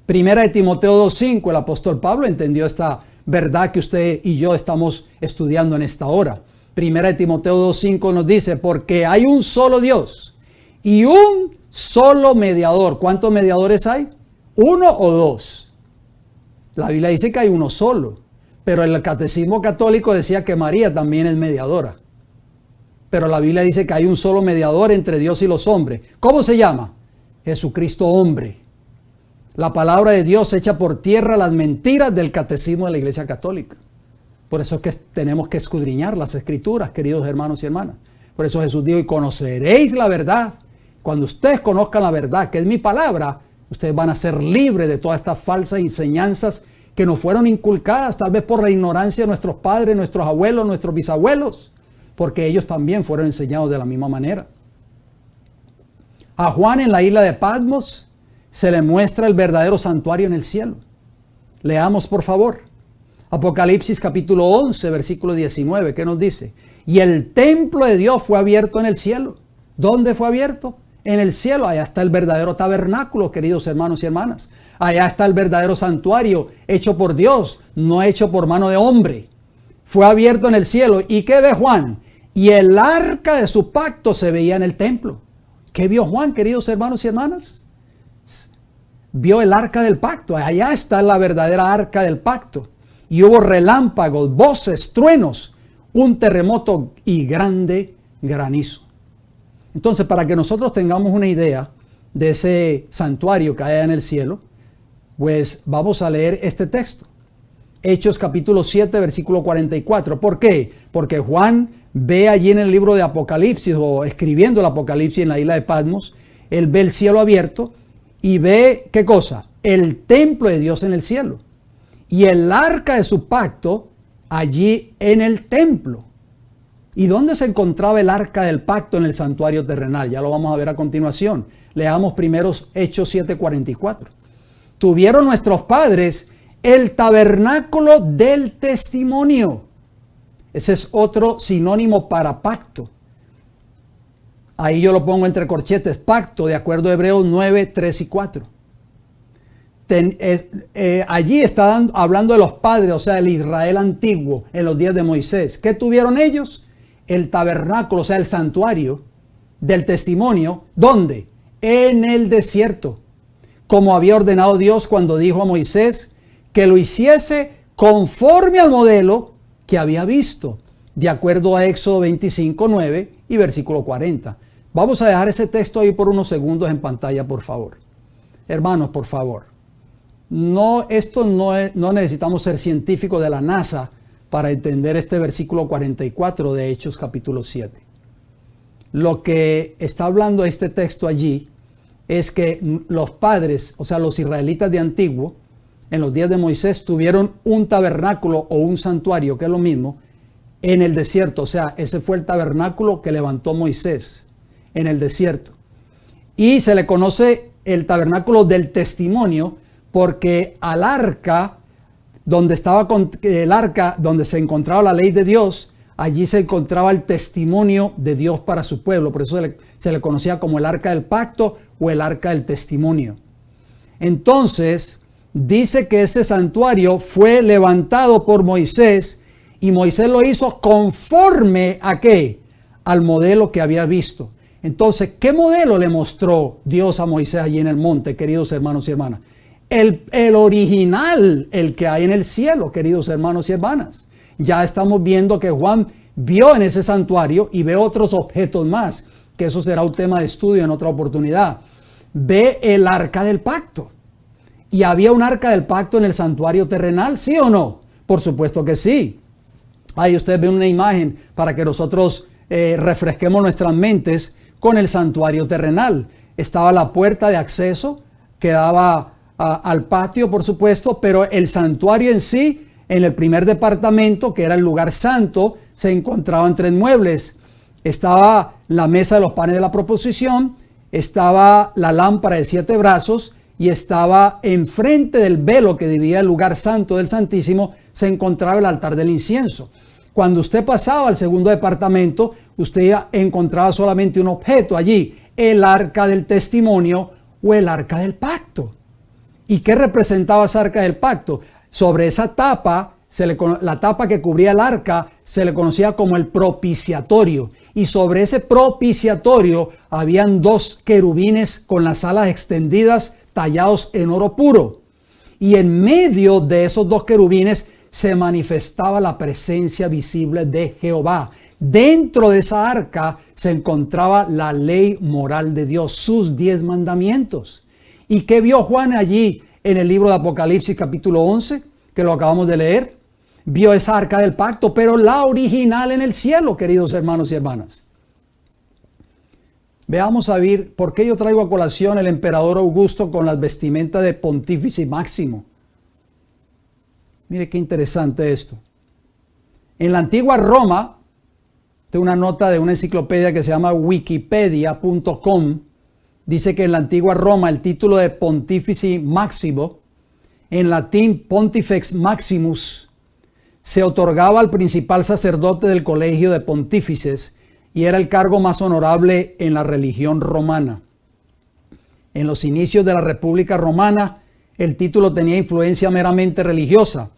Primera de Timoteo 2:5, el apóstol Pablo entendió esta verdad que usted y yo estamos estudiando en esta hora. Primera de Timoteo 2:5 nos dice, porque hay un solo Dios y un solo mediador. ¿Cuántos mediadores hay? ¿Uno o dos? La Biblia dice que hay uno solo. Pero el catecismo católico decía que María también es mediadora. Pero la Biblia dice que hay un solo mediador entre Dios y los hombres. ¿Cómo se llama? Jesucristo hombre. La palabra de Dios echa por tierra las mentiras del catecismo de la Iglesia Católica. Por eso es que tenemos que escudriñar las Escrituras, queridos hermanos y hermanas. Por eso Jesús dijo, y conoceréis la verdad. Cuando ustedes conozcan la verdad, que es mi palabra, ustedes van a ser libres de todas estas falsas enseñanzas que nos fueron inculcadas, tal vez por la ignorancia de nuestros padres, nuestros abuelos, nuestros bisabuelos, porque ellos también fueron enseñados de la misma manera. A Juan en la isla de Patmos se le muestra el verdadero santuario en el cielo. Leamos, por favor. Apocalipsis capítulo 11, versículo 19, ¿qué nos dice? Y el templo de Dios fue abierto en el cielo. ¿Dónde fue abierto? En el cielo. Allá está el verdadero tabernáculo, queridos hermanos y hermanas. Allá está el verdadero santuario, hecho por Dios, no hecho por mano de hombre. Fue abierto en el cielo. ¿Y qué ve Juan? Y el arca de su pacto se veía en el templo. ¿Qué vio Juan, queridos hermanos y hermanas? Vio el arca del pacto. Allá está la verdadera arca del pacto. Y hubo relámpagos, voces, truenos, un terremoto y grande granizo. Entonces, para que nosotros tengamos una idea de ese santuario que hay en el cielo, pues vamos a leer este texto. Hechos capítulo 7, versículo 44. ¿Por qué? Porque Juan ve allí en el libro de Apocalipsis, o escribiendo el Apocalipsis en la isla de Patmos, él ve el cielo abierto y ve, ¿qué cosa? El templo de Dios en el cielo. Y el arca de su pacto allí en el templo. ¿Y dónde se encontraba el arca del pacto en el santuario terrenal? Ya lo vamos a ver a continuación. Leamos primero Hechos 7:44. Tuvieron nuestros padres el tabernáculo del testimonio. Ese es otro sinónimo para pacto. Ahí yo lo pongo entre corchetes, pacto, de acuerdo a Hebreos 9, 3 y 4. Allí está hablando de los padres, o sea, el Israel antiguo en los días de Moisés. ¿Qué tuvieron ellos? El tabernáculo, o sea, el santuario del testimonio. ¿Dónde? En el desierto. Como había ordenado Dios cuando dijo a Moisés que lo hiciese conforme al modelo que había visto, de acuerdo a Éxodo 25, 9 y versículo 40. Vamos a dejar ese texto ahí por unos segundos en pantalla, por favor. Hermanos, por favor. No necesitamos ser científicos de la NASA para entender este versículo 44 de Hechos capítulo 7. Lo que está hablando este texto allí es que los padres, o sea, los israelitas de antiguo, en los días de Moisés, tuvieron un tabernáculo o un santuario, que es lo mismo, en el desierto. O sea, ese fue el tabernáculo que levantó Moisés en el desierto. Y se le conoce el tabernáculo del testimonio porque al arca, donde se encontraba la ley de Dios, allí se encontraba el testimonio de Dios para su pueblo. Por eso se le conocía como el arca del pacto o el arca del testimonio. Entonces, dice que ese santuario fue levantado por Moisés y Moisés lo hizo conforme ¿a qué? Al modelo que había visto. Entonces, ¿qué modelo le mostró Dios a Moisés allí en el monte, queridos hermanos y hermanas? El original, el que hay en el cielo, queridos hermanos y hermanas. Ya estamos viendo que Juan vio en ese santuario y ve otros objetos más, que eso será un tema de estudio en otra oportunidad. Ve el arca del pacto. ¿Y había un arca del pacto en el santuario terrenal? ¿Sí o no? Por supuesto que sí. Ahí ustedes ven una imagen para que nosotros refresquemos nuestras mentes con el santuario terrenal. Estaba la puerta de acceso que daba al patio, por supuesto, pero el santuario en sí, en el primer departamento, que era el lugar santo, se encontraban 3 muebles. Estaba la mesa de los panes de la proposición, estaba la lámpara de 7 brazos y estaba enfrente del velo que dividía el lugar santo del Santísimo, se encontraba el altar del incienso. Cuando usted pasaba al segundo departamento, usted encontraba solamente un objeto allí, el arca del testimonio o el arca del pacto. ¿Y qué representaba esa arca del pacto? Sobre esa tapa, la tapa que cubría el arca, se le conocía como el propiciatorio. Y sobre ese propiciatorio habían 2 querubines con las alas extendidas, tallados en oro puro. Y en medio de esos 2 querubines se manifestaba la presencia visible de Jehová. Dentro de esa arca se encontraba la ley moral de Dios, sus 10 mandamientos. ¿Y qué vio Juan allí en el libro de Apocalipsis capítulo 11, que lo acabamos de leer? Vio esa arca del pacto, pero la original en el cielo, queridos hermanos y hermanas. Veamos a ver por qué yo traigo a colación el emperador Augusto con las vestimentas de Pontífice Máximo. Mire qué interesante esto. En la antigua Roma, de una nota de una enciclopedia que se llama wikipedia.com, dice que en la antigua Roma el título de Pontífice Máximo, en latín Pontifex Maximus, se otorgaba al principal sacerdote del colegio de pontífices y era el cargo más honorable en la religión romana. En los inicios de la República Romana, el título tenía influencia meramente religiosa,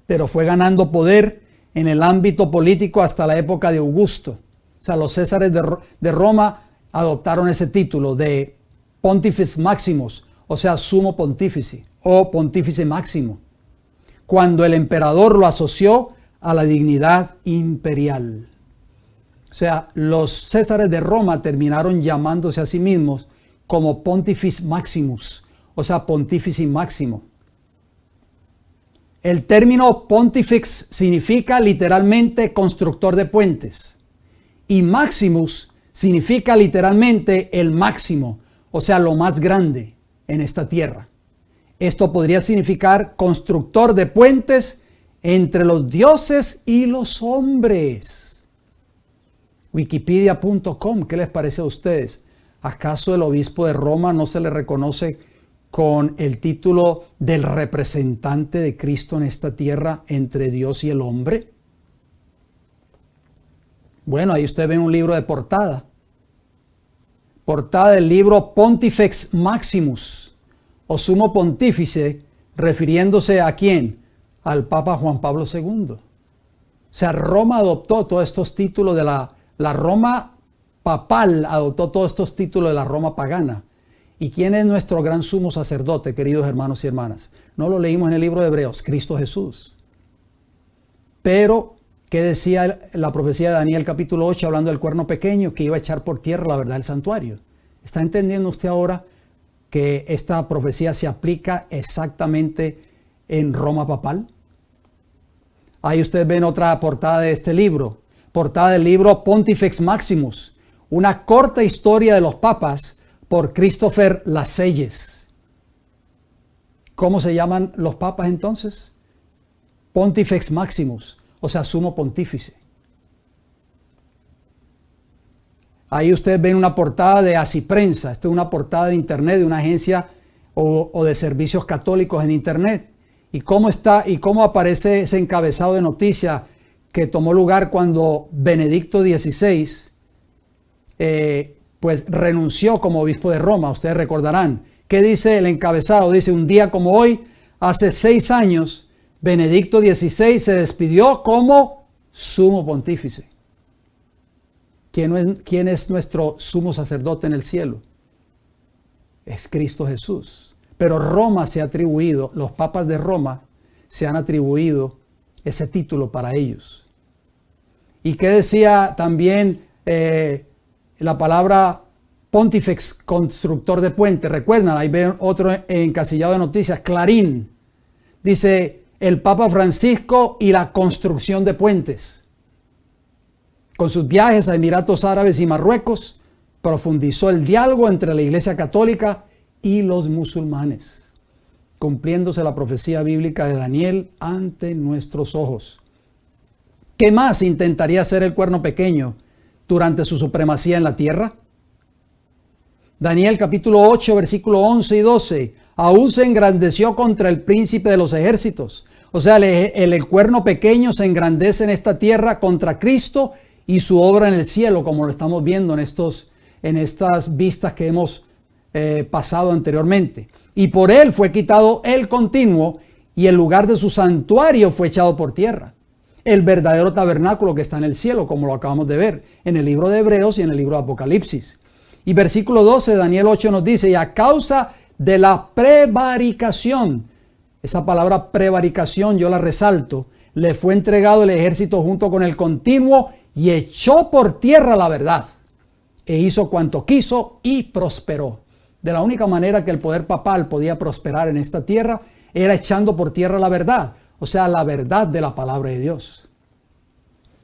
pero fue ganando poder en el ámbito político hasta la época de Augusto. O sea, los césares de Roma adoptaron ese título de Pontifex Maximus, o sea, sumo pontífice o pontífice máximo, cuando el emperador lo asoció a la dignidad imperial. O sea, los césares de Roma terminaron llamándose a sí mismos como Pontifex Maximus, o sea, pontífice máximo. El término Pontifex significa literalmente constructor de puentes y Maximus significa literalmente el máximo, o sea, lo más grande en esta tierra. Esto podría significar constructor de puentes entre los dioses y los hombres. Wikipedia.com, ¿qué les parece a ustedes? ¿Acaso el obispo de Roma no se le reconoce con el título del representante de Cristo en esta tierra entre Dios y el hombre? Bueno, ahí usted ve un libro de portada. Portada del libro Pontifex Maximus, o Sumo Pontífice, refiriéndose ¿a quién? Al Papa Juan Pablo II. O sea, Roma adoptó todos estos títulos de la Roma papal, adoptó todos estos títulos de la Roma pagana. ¿Y quién es nuestro gran sumo sacerdote, queridos hermanos y hermanas? No lo leímos en el libro de Hebreos, Cristo Jesús. Pero, ¿qué decía la profecía de Daniel capítulo 8 hablando del cuerno pequeño que iba a echar por tierra la verdad del santuario? ¿Está entendiendo usted ahora que esta profecía se aplica exactamente en Roma papal? Ahí ustedes ven otra portada de este libro, portada del libro Pontifex Maximus, una corta historia de los papas por Christopher Lascelles. ¿Cómo se llaman los papas entonces? Pontifex Maximus, o sea, sumo pontífice. Ahí ustedes ven una portada de Asiprensa. Esta es una portada de internet de una agencia o de servicios católicos en internet. ¿Y cómo está y cómo aparece ese encabezado de noticia que tomó lugar cuando Benedicto XVI pues renunció como obispo de Roma? Ustedes recordarán. ¿Qué dice el encabezado? Dice: un día como hoy, hace 6 años, Benedicto XVI se despidió como sumo pontífice. ¿Quién es nuestro sumo sacerdote en el cielo? Es Cristo Jesús. Pero Roma se ha atribuido, los papas de Roma se han atribuido ese título para ellos. ¿Y qué decía también la palabra Pontifex, constructor de puentes? Recuerdan, ahí ven otro encasillado de noticias, Clarín. Dice: el Papa Francisco y la construcción de puentes. Con sus viajes a Emiratos Árabes y Marruecos, profundizó el diálogo entre la Iglesia Católica y los musulmanes, cumpliéndose la profecía bíblica de Daniel ante nuestros ojos. ¿Qué más intentaría hacer el cuerno pequeño durante su supremacía en la tierra? Daniel capítulo 8, versículo 11 y 12. Aún se engrandeció contra el príncipe de los ejércitos. O sea, el cuerno pequeño se engrandece en esta tierra contra Cristo y su obra en el cielo, como lo estamos viendo en estas vistas que hemos pasado anteriormente. Y por él fue quitado el continuo y el lugar de su santuario fue echado por tierra. El verdadero tabernáculo que está en el cielo, como lo acabamos de ver en el libro de Hebreos y en el libro de Apocalipsis. Y versículo 12 de Daniel 8 nos dice: y a causa de la prevaricación esa palabra prevaricación yo la resalto, le fue entregado el ejército junto con el continuo y echó por tierra la verdad e hizo cuanto quiso y prosperó. De la única manera que el poder papal podía prosperar en esta tierra era echando por tierra la verdad, o sea, la verdad de la palabra de Dios.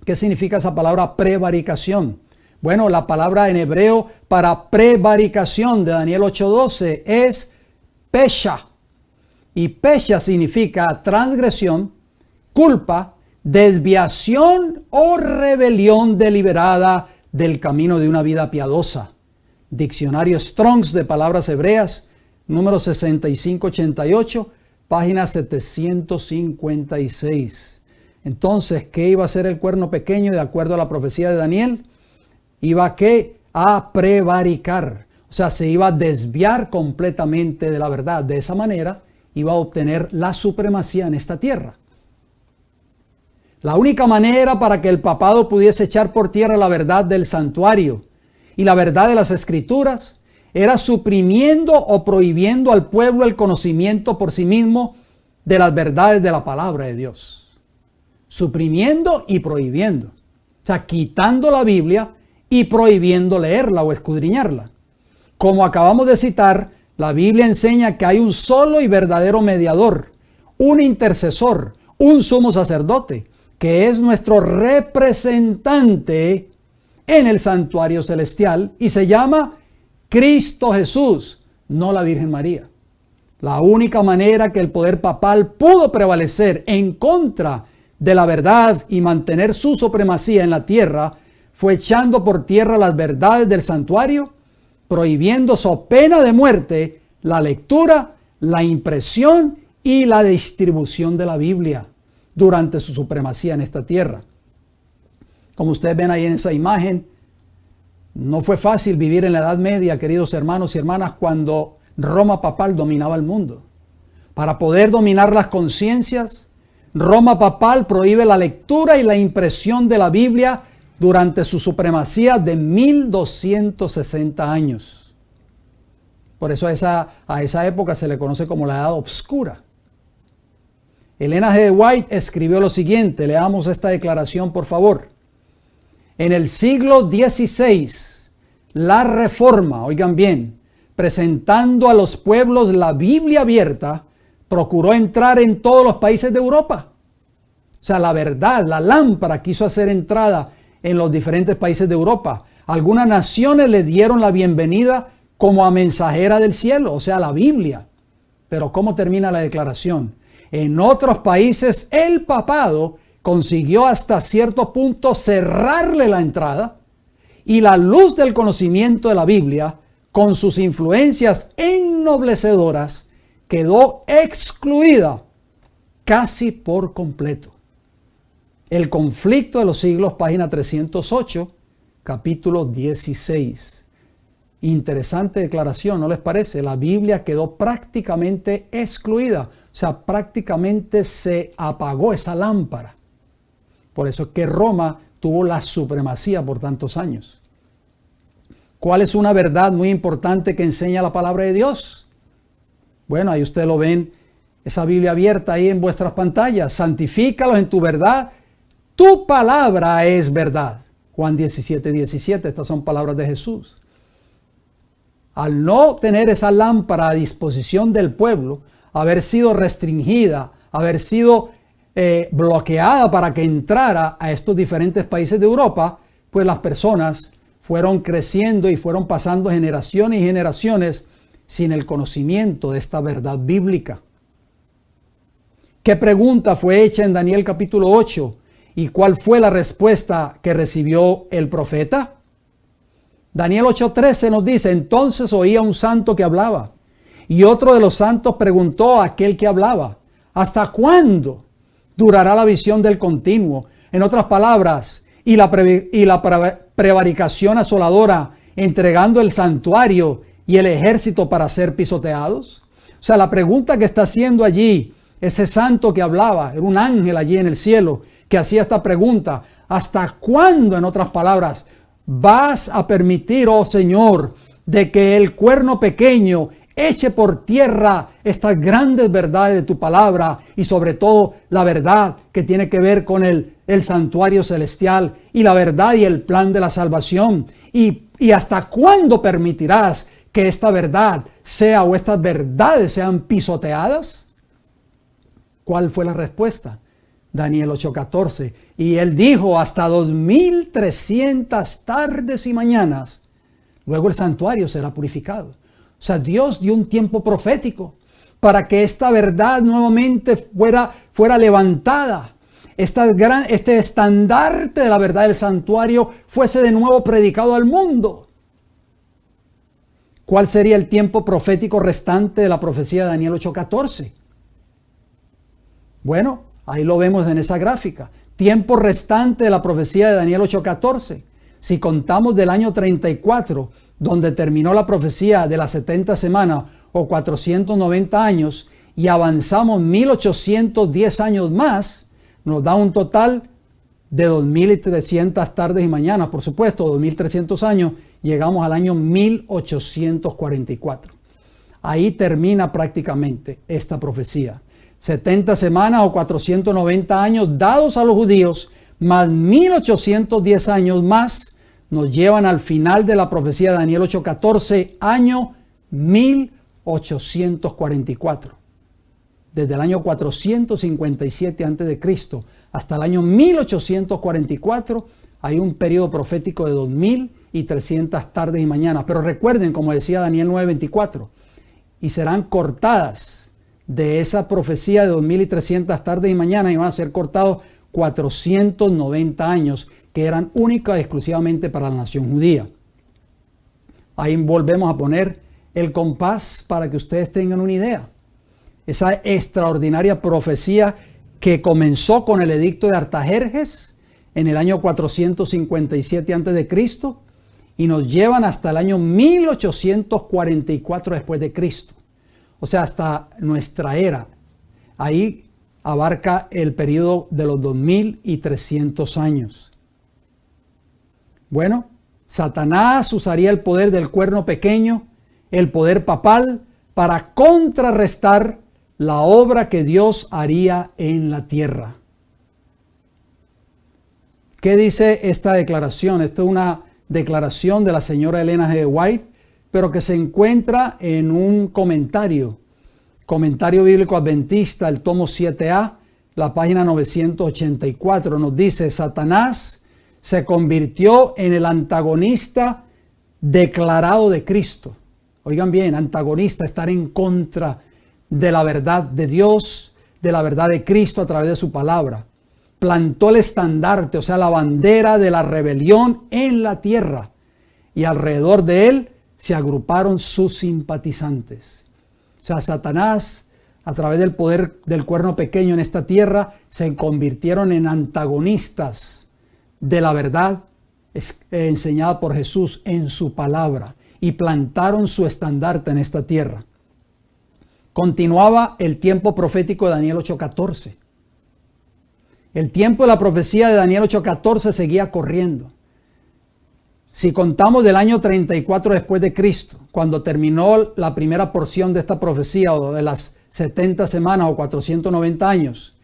¿Qué significa esa palabra prevaricación? Bueno, la palabra en hebreo para prevaricación de Daniel 8:12 es pesha. Y pesha significa transgresión, culpa, desviación o rebelión deliberada del camino de una vida piadosa. Diccionario Strong's de palabras hebreas, número 6588, página 756. Entonces, ¿qué iba a ser el cuerno pequeño de acuerdo a la profecía de Daniel? Iba a prevaricar, o sea, se iba a desviar completamente de la verdad. De esa manera iba a obtener la supremacía en esta tierra. La única manera para que el papado pudiese echar por tierra la verdad del santuario y la verdad de las escrituras era suprimiendo o prohibiendo al pueblo el conocimiento por sí mismo de las verdades de la palabra de Dios. Suprimiendo y prohibiendo. O sea, quitando la Biblia y prohibiendo leerla o escudriñarla. Como acabamos de citar, la Biblia enseña que hay un solo y verdadero mediador, un intercesor, un sumo sacerdote, que es nuestro representante en el santuario celestial y se llama Cristo Jesús, no la Virgen María. La única manera que el poder papal pudo prevalecer en contra de la verdad y mantener su supremacía en la tierra fue echando por tierra las verdades del santuario, prohibiendo so pena de muerte la lectura, la impresión y la distribución de la Biblia durante su supremacía en esta tierra. Como ustedes ven ahí en esa imagen, no fue fácil vivir en la Edad Media, queridos hermanos y hermanas, cuando Roma papal dominaba el mundo. Para poder dominar las conciencias, Roma papal prohíbe la lectura y la impresión de la Biblia durante su supremacía de 1260 años. Por eso a esa época se le conoce como la Edad Obscura. Elena G. White escribió lo siguiente, leamos esta declaración por favor. En el siglo XVI, la Reforma, oigan bien, presentando a los pueblos la Biblia abierta, procuró entrar en todos los países de Europa. O sea, la verdad, la lámpara quiso hacer entrada en los diferentes países de Europa. Algunas naciones le dieron la bienvenida como a mensajera del cielo, o sea, la Biblia. Pero ¿cómo termina la declaración? En otros países el papado consiguió hasta cierto punto cerrarle la entrada y la luz del conocimiento de la Biblia, con sus influencias ennoblecedoras, quedó excluida casi por completo. El conflicto de los siglos, página 308, capítulo 16. Interesante declaración, ¿no les parece? La Biblia quedó prácticamente excluida, o sea, prácticamente se apagó esa lámpara. Por eso es que Roma tuvo la supremacía por tantos años. ¿Cuál es una verdad muy importante que enseña la palabra de Dios? Bueno, ahí ustedes lo ven, esa Biblia abierta ahí en vuestras pantallas. Santifícalos en tu verdad, tu palabra es verdad. Juan 17:17, estas son palabras de Jesús. Al no tener esa lámpara a disposición del pueblo, haber sido restringida, haber sido bloqueada para que entrara a estos diferentes países de Europa, pues las personas fueron creciendo y fueron pasando generaciones y generaciones sin el conocimiento de esta verdad bíblica. ¿Qué pregunta fue hecha en Daniel capítulo 8? ¿Y cuál fue la respuesta que recibió el profeta? Daniel 8:13 nos dice, entonces oía un santo que hablaba, y otro de los santos preguntó a aquel que hablaba, ¿hasta cuándo durará la visión del continuo? En otras palabras, y la prevaricación asoladora, entregando el santuario y el ejército para ser pisoteados. O sea, la pregunta que está haciendo allí ese santo que hablaba, era un ángel allí en el cielo que hacía esta pregunta, ¿hasta cuándo, en otras palabras, vas a permitir, oh Señor, de que el cuerno pequeño eche por tierra estas grandes verdades de tu palabra y sobre todo la verdad que tiene que ver con el santuario celestial y la verdad y el plan de la salvación. ¿Y hasta cuándo permitirás que esta verdad sea o estas verdades sean pisoteadas? ¿Cuál fue la respuesta? Daniel 8:14. Y él dijo: hasta 2300 tardes y mañanas. Luego el santuario será purificado. O sea, Dios dio un tiempo profético para que esta verdad nuevamente fuera levantada. Este estandarte de la verdad del santuario fuese de nuevo predicado al mundo. ¿Cuál sería el tiempo profético restante de la profecía de Daniel 8:14? Bueno, ahí lo vemos en esa gráfica. Tiempo restante de la profecía de Daniel 8:14. Si contamos del año 34, donde terminó la profecía de las 70 semanas o 490 años, y avanzamos 1810 años más, nos da un total de 2300 tardes y mañanas, por supuesto, 2300 años, llegamos al año 1844. Ahí termina prácticamente esta profecía. 70 semanas o 490 años dados a los judíos, más 1810 años más, nos llevan al final de la profecía de Daniel 8:14, año 1844. Desde el año 457 a.C. hasta el año 1844 hay un periodo profético de 2300 tardes y mañanas. Pero recuerden, como decía Daniel 9:24, y serán cortadas de esa profecía de 2300 tardes y mañanas, y van a ser cortados 490 años que eran únicas y exclusivamente para la nación judía. Ahí volvemos a poner el compás para que ustedes tengan una idea. Esa extraordinaria profecía que comenzó con el edicto de Artajerjes en el año 457 a.C. y nos llevan hasta el año 1844 después de Cristo. O sea, hasta nuestra era. Ahí abarca el periodo de los 2300 años. Bueno, Satanás usaría el poder del cuerno pequeño, el poder papal, para contrarrestar la obra que Dios haría en la tierra. ¿Qué dice esta declaración? Esta es una declaración de la señora Elena G. White, pero que se encuentra en un comentario bíblico adventista, el tomo 7A, la página 984. Nos dice: Satanás se convirtió en el antagonista declarado de Cristo. Oigan bien, antagonista, estar en contra de la verdad de Dios, de la verdad de Cristo a través de su palabra. Plantó el estandarte, o sea, la bandera de la rebelión en la tierra, y alrededor de él se agruparon sus simpatizantes. O sea, Satanás, a través del poder del cuerno pequeño en esta tierra, se convirtieron en antagonistas de la verdad enseñada por Jesús en su palabra, y plantaron su estandarte en esta tierra. Continuaba el tiempo profético de Daniel 8:14. El tiempo de la profecía de Daniel 8:14 seguía corriendo. Si contamos del año 34 después de Cristo, cuando terminó la primera porción de esta profecía, o de las 70 semanas o 490 años,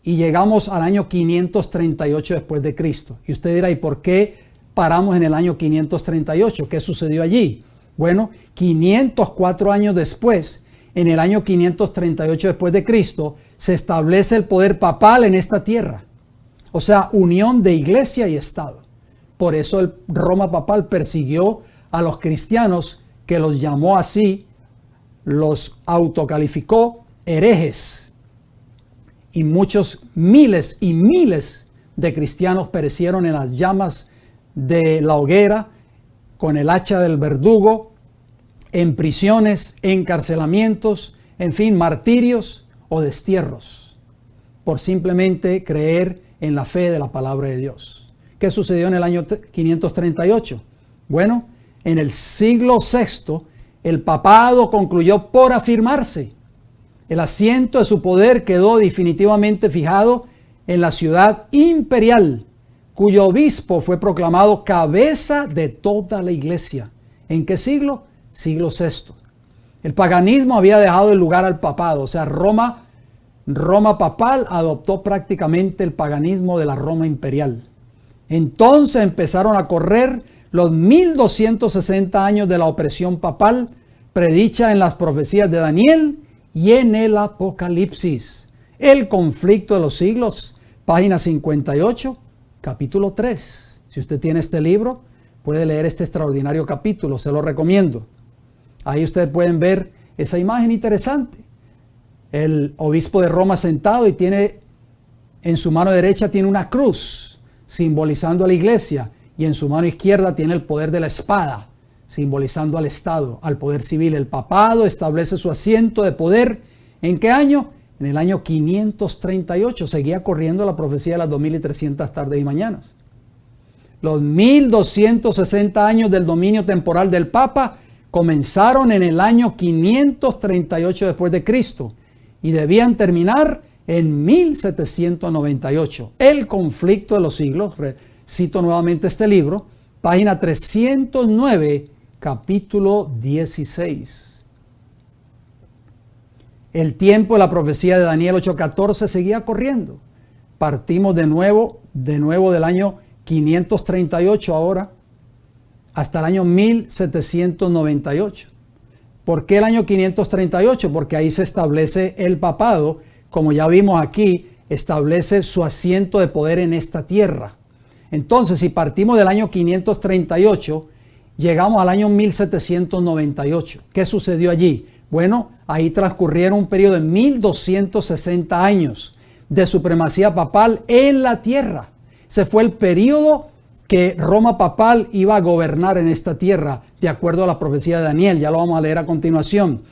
y llegamos al año 538 después de Cristo. Y usted dirá: ¿y por qué paramos en el año 538? ¿Qué sucedió allí? Bueno, 504 años después, en el año 538 después de Cristo, se establece el poder papal en esta tierra. O sea, unión de iglesia y Estado. Por eso el Roma papal persiguió a los cristianos, que los llamó así, los autocalificó herejes. Y muchos miles y miles de cristianos perecieron en las llamas de la hoguera, con el hacha del verdugo, en prisiones, encarcelamientos, en fin, martirios o destierros, por simplemente creer en la fe de la palabra de Dios. ¿Qué sucedió en el año 538? Bueno, en el siglo VI, el papado concluyó por afirmarse. El asiento de su poder quedó definitivamente fijado en la ciudad imperial, cuyo obispo fue proclamado cabeza de toda la iglesia. ¿En qué siglo? Siglo VI. El paganismo había dejado el lugar al papado, o sea, Roma papal adoptó prácticamente el paganismo de la Roma imperial. Entonces empezaron a correr los 1260 años de la opresión papal, predicha en las profecías de Daniel y en el Apocalipsis. El conflicto de los siglos, página 58, capítulo 3. Si usted tiene este libro, puede leer este extraordinario capítulo, se lo recomiendo. Ahí ustedes pueden ver esa imagen interesante. El obispo de Roma sentado y tiene en su mano derecha tiene una cruz, simbolizando a la iglesia, y en su mano izquierda tiene el poder de la espada, simbolizando al Estado, al poder civil. El papado establece su asiento de poder. ¿En qué año? En el año 538. Seguía corriendo la profecía de las 2300 tardes y mañanas. Los 1260 años del dominio temporal del Papa comenzaron en el año 538 después de Cristo y debían terminar en 1798. El conflicto de los siglos. Cito nuevamente este libro, página 309, capítulo 16. El tiempo de la profecía de Daniel 8:14 seguía corriendo. Partimos de nuevo del año 538 ahora hasta el año 1798. ¿Por qué el año 538? Porque ahí se establece el papado, como ya vimos aquí, establece su asiento de poder en esta tierra. Entonces, si partimos del año 538, llegamos al año 1798. ¿Qué sucedió allí? Bueno, ahí transcurrieron un periodo de 1260 años de supremacía papal en la tierra. Ese fue el periodo que Roma papal iba a gobernar en esta tierra, de acuerdo a la profecía de Daniel. Ya lo vamos a leer a continuación.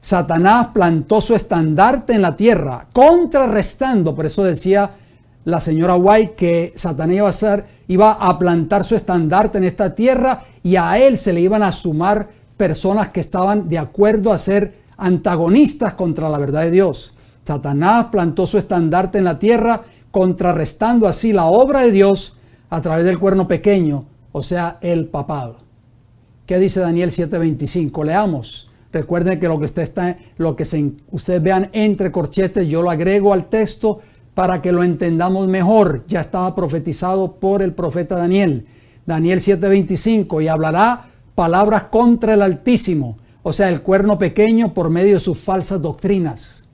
Satanás plantó su estandarte en la tierra, contrarrestando, por eso decía la señora White que Satanás iba a plantar su estandarte en esta tierra y a él se le iban a sumar personas que estaban de acuerdo a ser antagonistas contra la verdad de Dios. Satanás plantó su estandarte en la tierra, contrarrestando así la obra de Dios a través del cuerno pequeño, o sea, el papado. ¿Qué dice Daniel 7:25? Leamos. Recuerden que ustedes vean entre corchetes, yo lo agrego al texto para que lo entendamos mejor. Ya estaba profetizado por el profeta Daniel. Daniel 7:25, y hablará palabras contra el Altísimo, o sea, el cuerno pequeño, por medio de sus falsas doctrinas.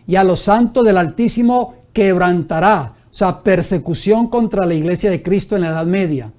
Y a los santos del Altísimo quebrantará, o sea, persecución contra la iglesia de Cristo en la Edad Media.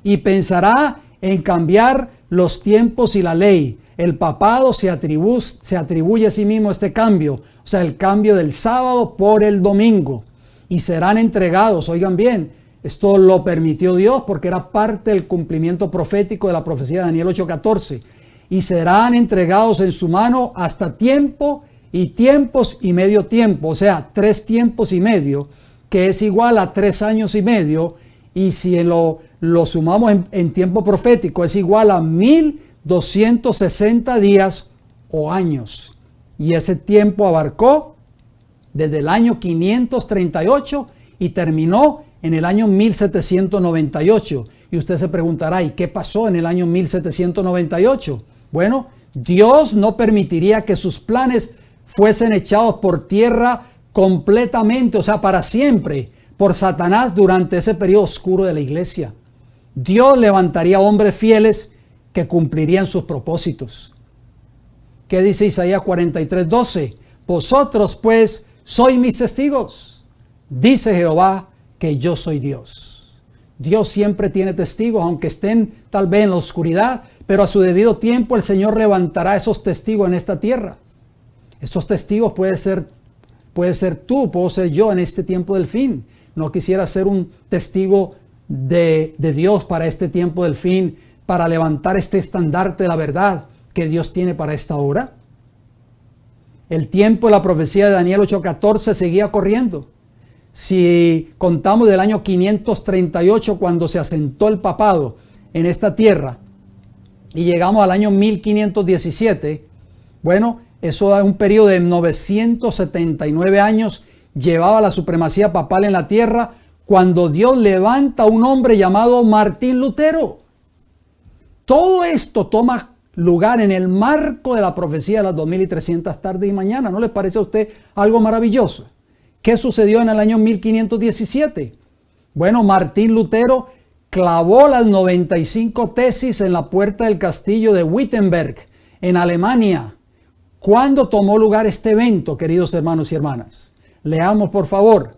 Y pensará en cambiar los tiempos y la ley. El papado se atribuye a sí mismo este cambio, o sea, el cambio del sábado por el domingo. Y serán entregados, oigan bien, esto lo permitió Dios porque era parte del cumplimiento profético de la profecía de Daniel 8:14. Y serán entregados en su mano hasta tiempo y tiempos y medio tiempo, o sea, 3 tiempos y medio, que es igual a 3 años y medio. Y si lo sumamos en tiempo profético, es igual a 1260 días o años. Y ese tiempo abarcó desde el año 538 y terminó en el año 1798. Y usted se preguntará, ¿y qué pasó en el año 1798? Bueno, Dios no permitiría que sus planes fuesen echados por tierra completamente, o sea, para siempre, por Satanás durante ese periodo oscuro de la iglesia. Dios levantaría hombres fieles que cumplirían sus propósitos. ¿Qué dice Isaías 43:12? Vosotros pues sois mis testigos, dice Jehová, que yo soy Dios. Dios siempre tiene testigos, aunque estén tal vez en la oscuridad, pero a su debido tiempo el Señor levantará esos testigos en esta tierra. Esos testigos puede ser tú, puedo ser yo en este tiempo del fin. No quisiera ser un testigo de Dios para este tiempo del fin, para levantar este estandarte de la verdad que Dios tiene para esta hora. El tiempo de la profecía de Daniel 8:14 seguía corriendo. Si contamos del año 538, cuando se asentó el papado en esta tierra, y llegamos al año 1517, bueno, eso da un periodo de 979 años, llevaba la supremacía papal en la tierra, cuando Dios levanta a un hombre llamado Martín Lutero. Todo esto toma lugar en el marco de la profecía de las 2300 tardes y mañanas. ¿No les parece a usted algo maravilloso? ¿Qué sucedió en el año 1517? Bueno, Martín Lutero clavó las 95 tesis en la puerta del castillo de Wittenberg, en Alemania. ¿Cuándo tomó lugar este evento, queridos hermanos y hermanas? Leamos, por favor.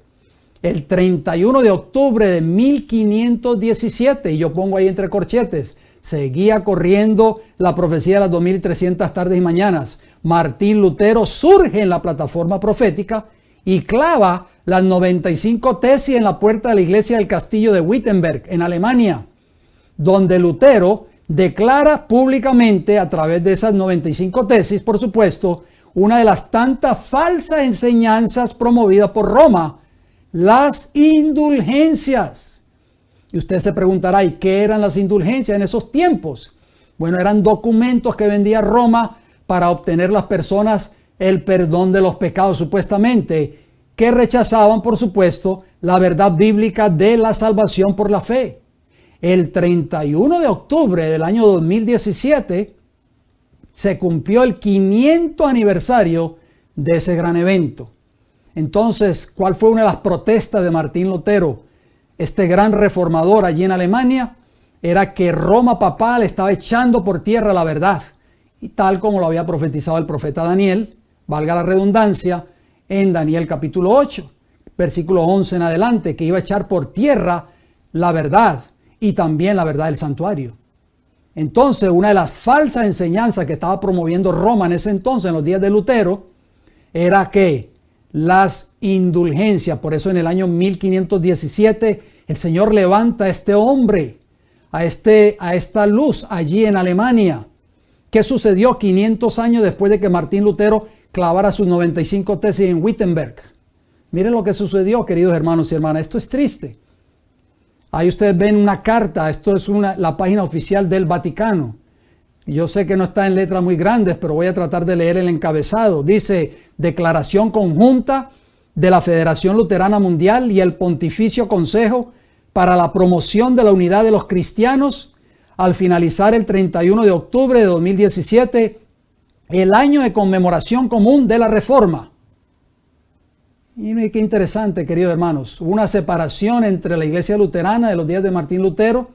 El 31 de octubre de 1517, y yo pongo ahí entre corchetes, seguía corriendo la profecía de las 2300 tardes y mañanas. Martín Lutero surge en la plataforma profética y clava las 95 tesis en la puerta de la iglesia del castillo de Wittenberg, en Alemania, donde Lutero declara públicamente, a través de esas 95 tesis, por supuesto, una de las tantas falsas enseñanzas promovidas por Roma, las indulgencias. Y usted se preguntará, ¿y qué eran las indulgencias en esos tiempos? Bueno, eran documentos que vendía Roma para obtener las personas el perdón de los pecados, supuestamente, que rechazaban, por supuesto, la verdad bíblica de la salvación por la fe. El 31 de octubre del año 2017 se cumplió el 500 aniversario de ese gran evento. Entonces, ¿cuál fue una de las protestas de Martín Lutero, este gran reformador allí en Alemania? Era que Roma papal estaba echando por tierra la verdad. Y tal como lo había profetizado el profeta Daniel, valga la redundancia, en Daniel capítulo 8, versículo 11 en adelante, que iba a echar por tierra la verdad y también la verdad del santuario. Entonces, una de las falsas enseñanzas que estaba promoviendo Roma en ese entonces, en los días de Lutero, era que las indulgencias, por eso en el año 1517, el Señor levanta a este hombre, a esta luz allí en Alemania. ¿Qué sucedió 500 años después de que Martín Lutero clavara sus 95 tesis en Wittenberg? Miren lo que sucedió, queridos hermanos y hermanas. Esto es triste. Ahí ustedes ven una carta, esto es la página oficial del Vaticano. Yo sé que no está en letras muy grandes, pero voy a tratar de leer el encabezado. Dice: Declaración conjunta de la Federación Luterana Mundial y el Pontificio Consejo para la promoción de la unidad de los cristianos al finalizar el 31 de octubre de 2017, el año de conmemoración común de la Reforma. Y miren qué interesante, queridos hermanos. Hubo una separación entre la iglesia luterana de los días de Martín Lutero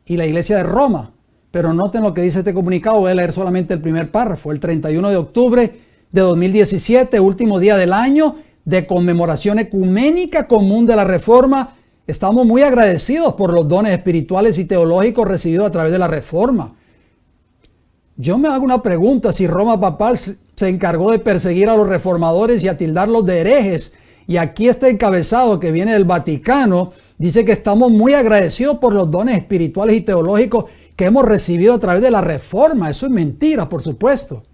y la iglesia de Roma. Pero noten lo que dice este comunicado. Voy a leer solamente el primer párrafo. El 31 de octubre de 2017, último día del año de conmemoración ecuménica común de la Reforma. Estamos muy agradecidos por los dones espirituales y teológicos recibidos a través de la Reforma. Yo me hago una pregunta: si Roma papal se encargó de perseguir a los reformadores y a tildarlos de herejes, y aquí este encabezado que viene del Vaticano dice que estamos muy agradecidos por los dones espirituales y teológicos que hemos recibido a través de la Reforma. Eso es mentira, por supuesto,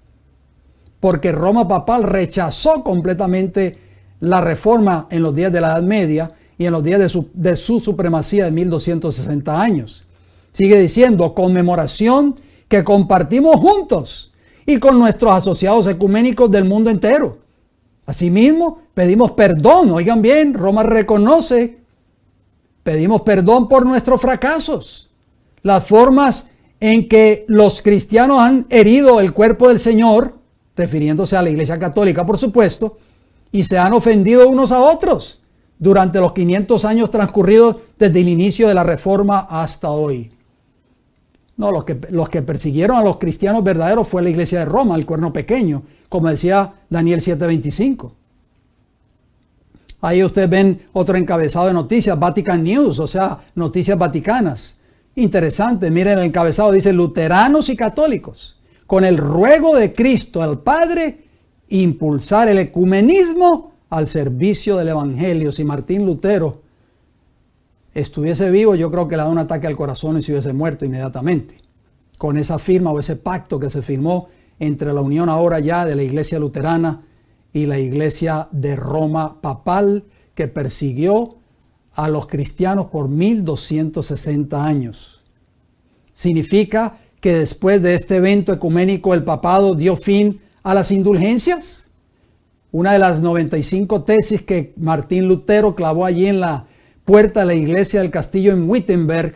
porque Roma papal rechazó completamente la Reforma en los días de la Edad Media y en los días de su supremacía de 1260 años. Sigue diciendo: conmemoración que compartimos juntos y con nuestros asociados ecuménicos del mundo entero. Asimismo, pedimos perdón. Oigan bien, Roma reconoce, pedimos perdón por nuestros fracasos, las formas en que los cristianos han herido el cuerpo del Señor, refiriéndose a la Iglesia Católica, por supuesto, y se han ofendido unos a otros durante los 500 años transcurridos desde el inicio de la Reforma hasta hoy. No, los que persiguieron a los cristianos verdaderos fue la iglesia de Roma, el cuerno pequeño, como decía Daniel 7:25. Ahí ustedes ven otro encabezado de noticias, Vatican News, o sea, noticias vaticanas. Interesante, miren el encabezado, dice: luteranos y católicos, con el ruego de Cristo al Padre, impulsar el ecumenismo al servicio del Evangelio. Si Martín Lutero estuviese vivo, yo creo que le da un ataque al corazón y se hubiese muerto inmediatamente, con esa firma o ese pacto que se firmó entre la unión ahora ya de la iglesia luterana y la iglesia de Roma papal, que persiguió a los cristianos por 1260 años. Significa que después de este evento ecuménico el papado dio fin a las indulgencias. Una de las 95 tesis que Martín Lutero clavó allí en la puerta de la iglesia del castillo en Wittenberg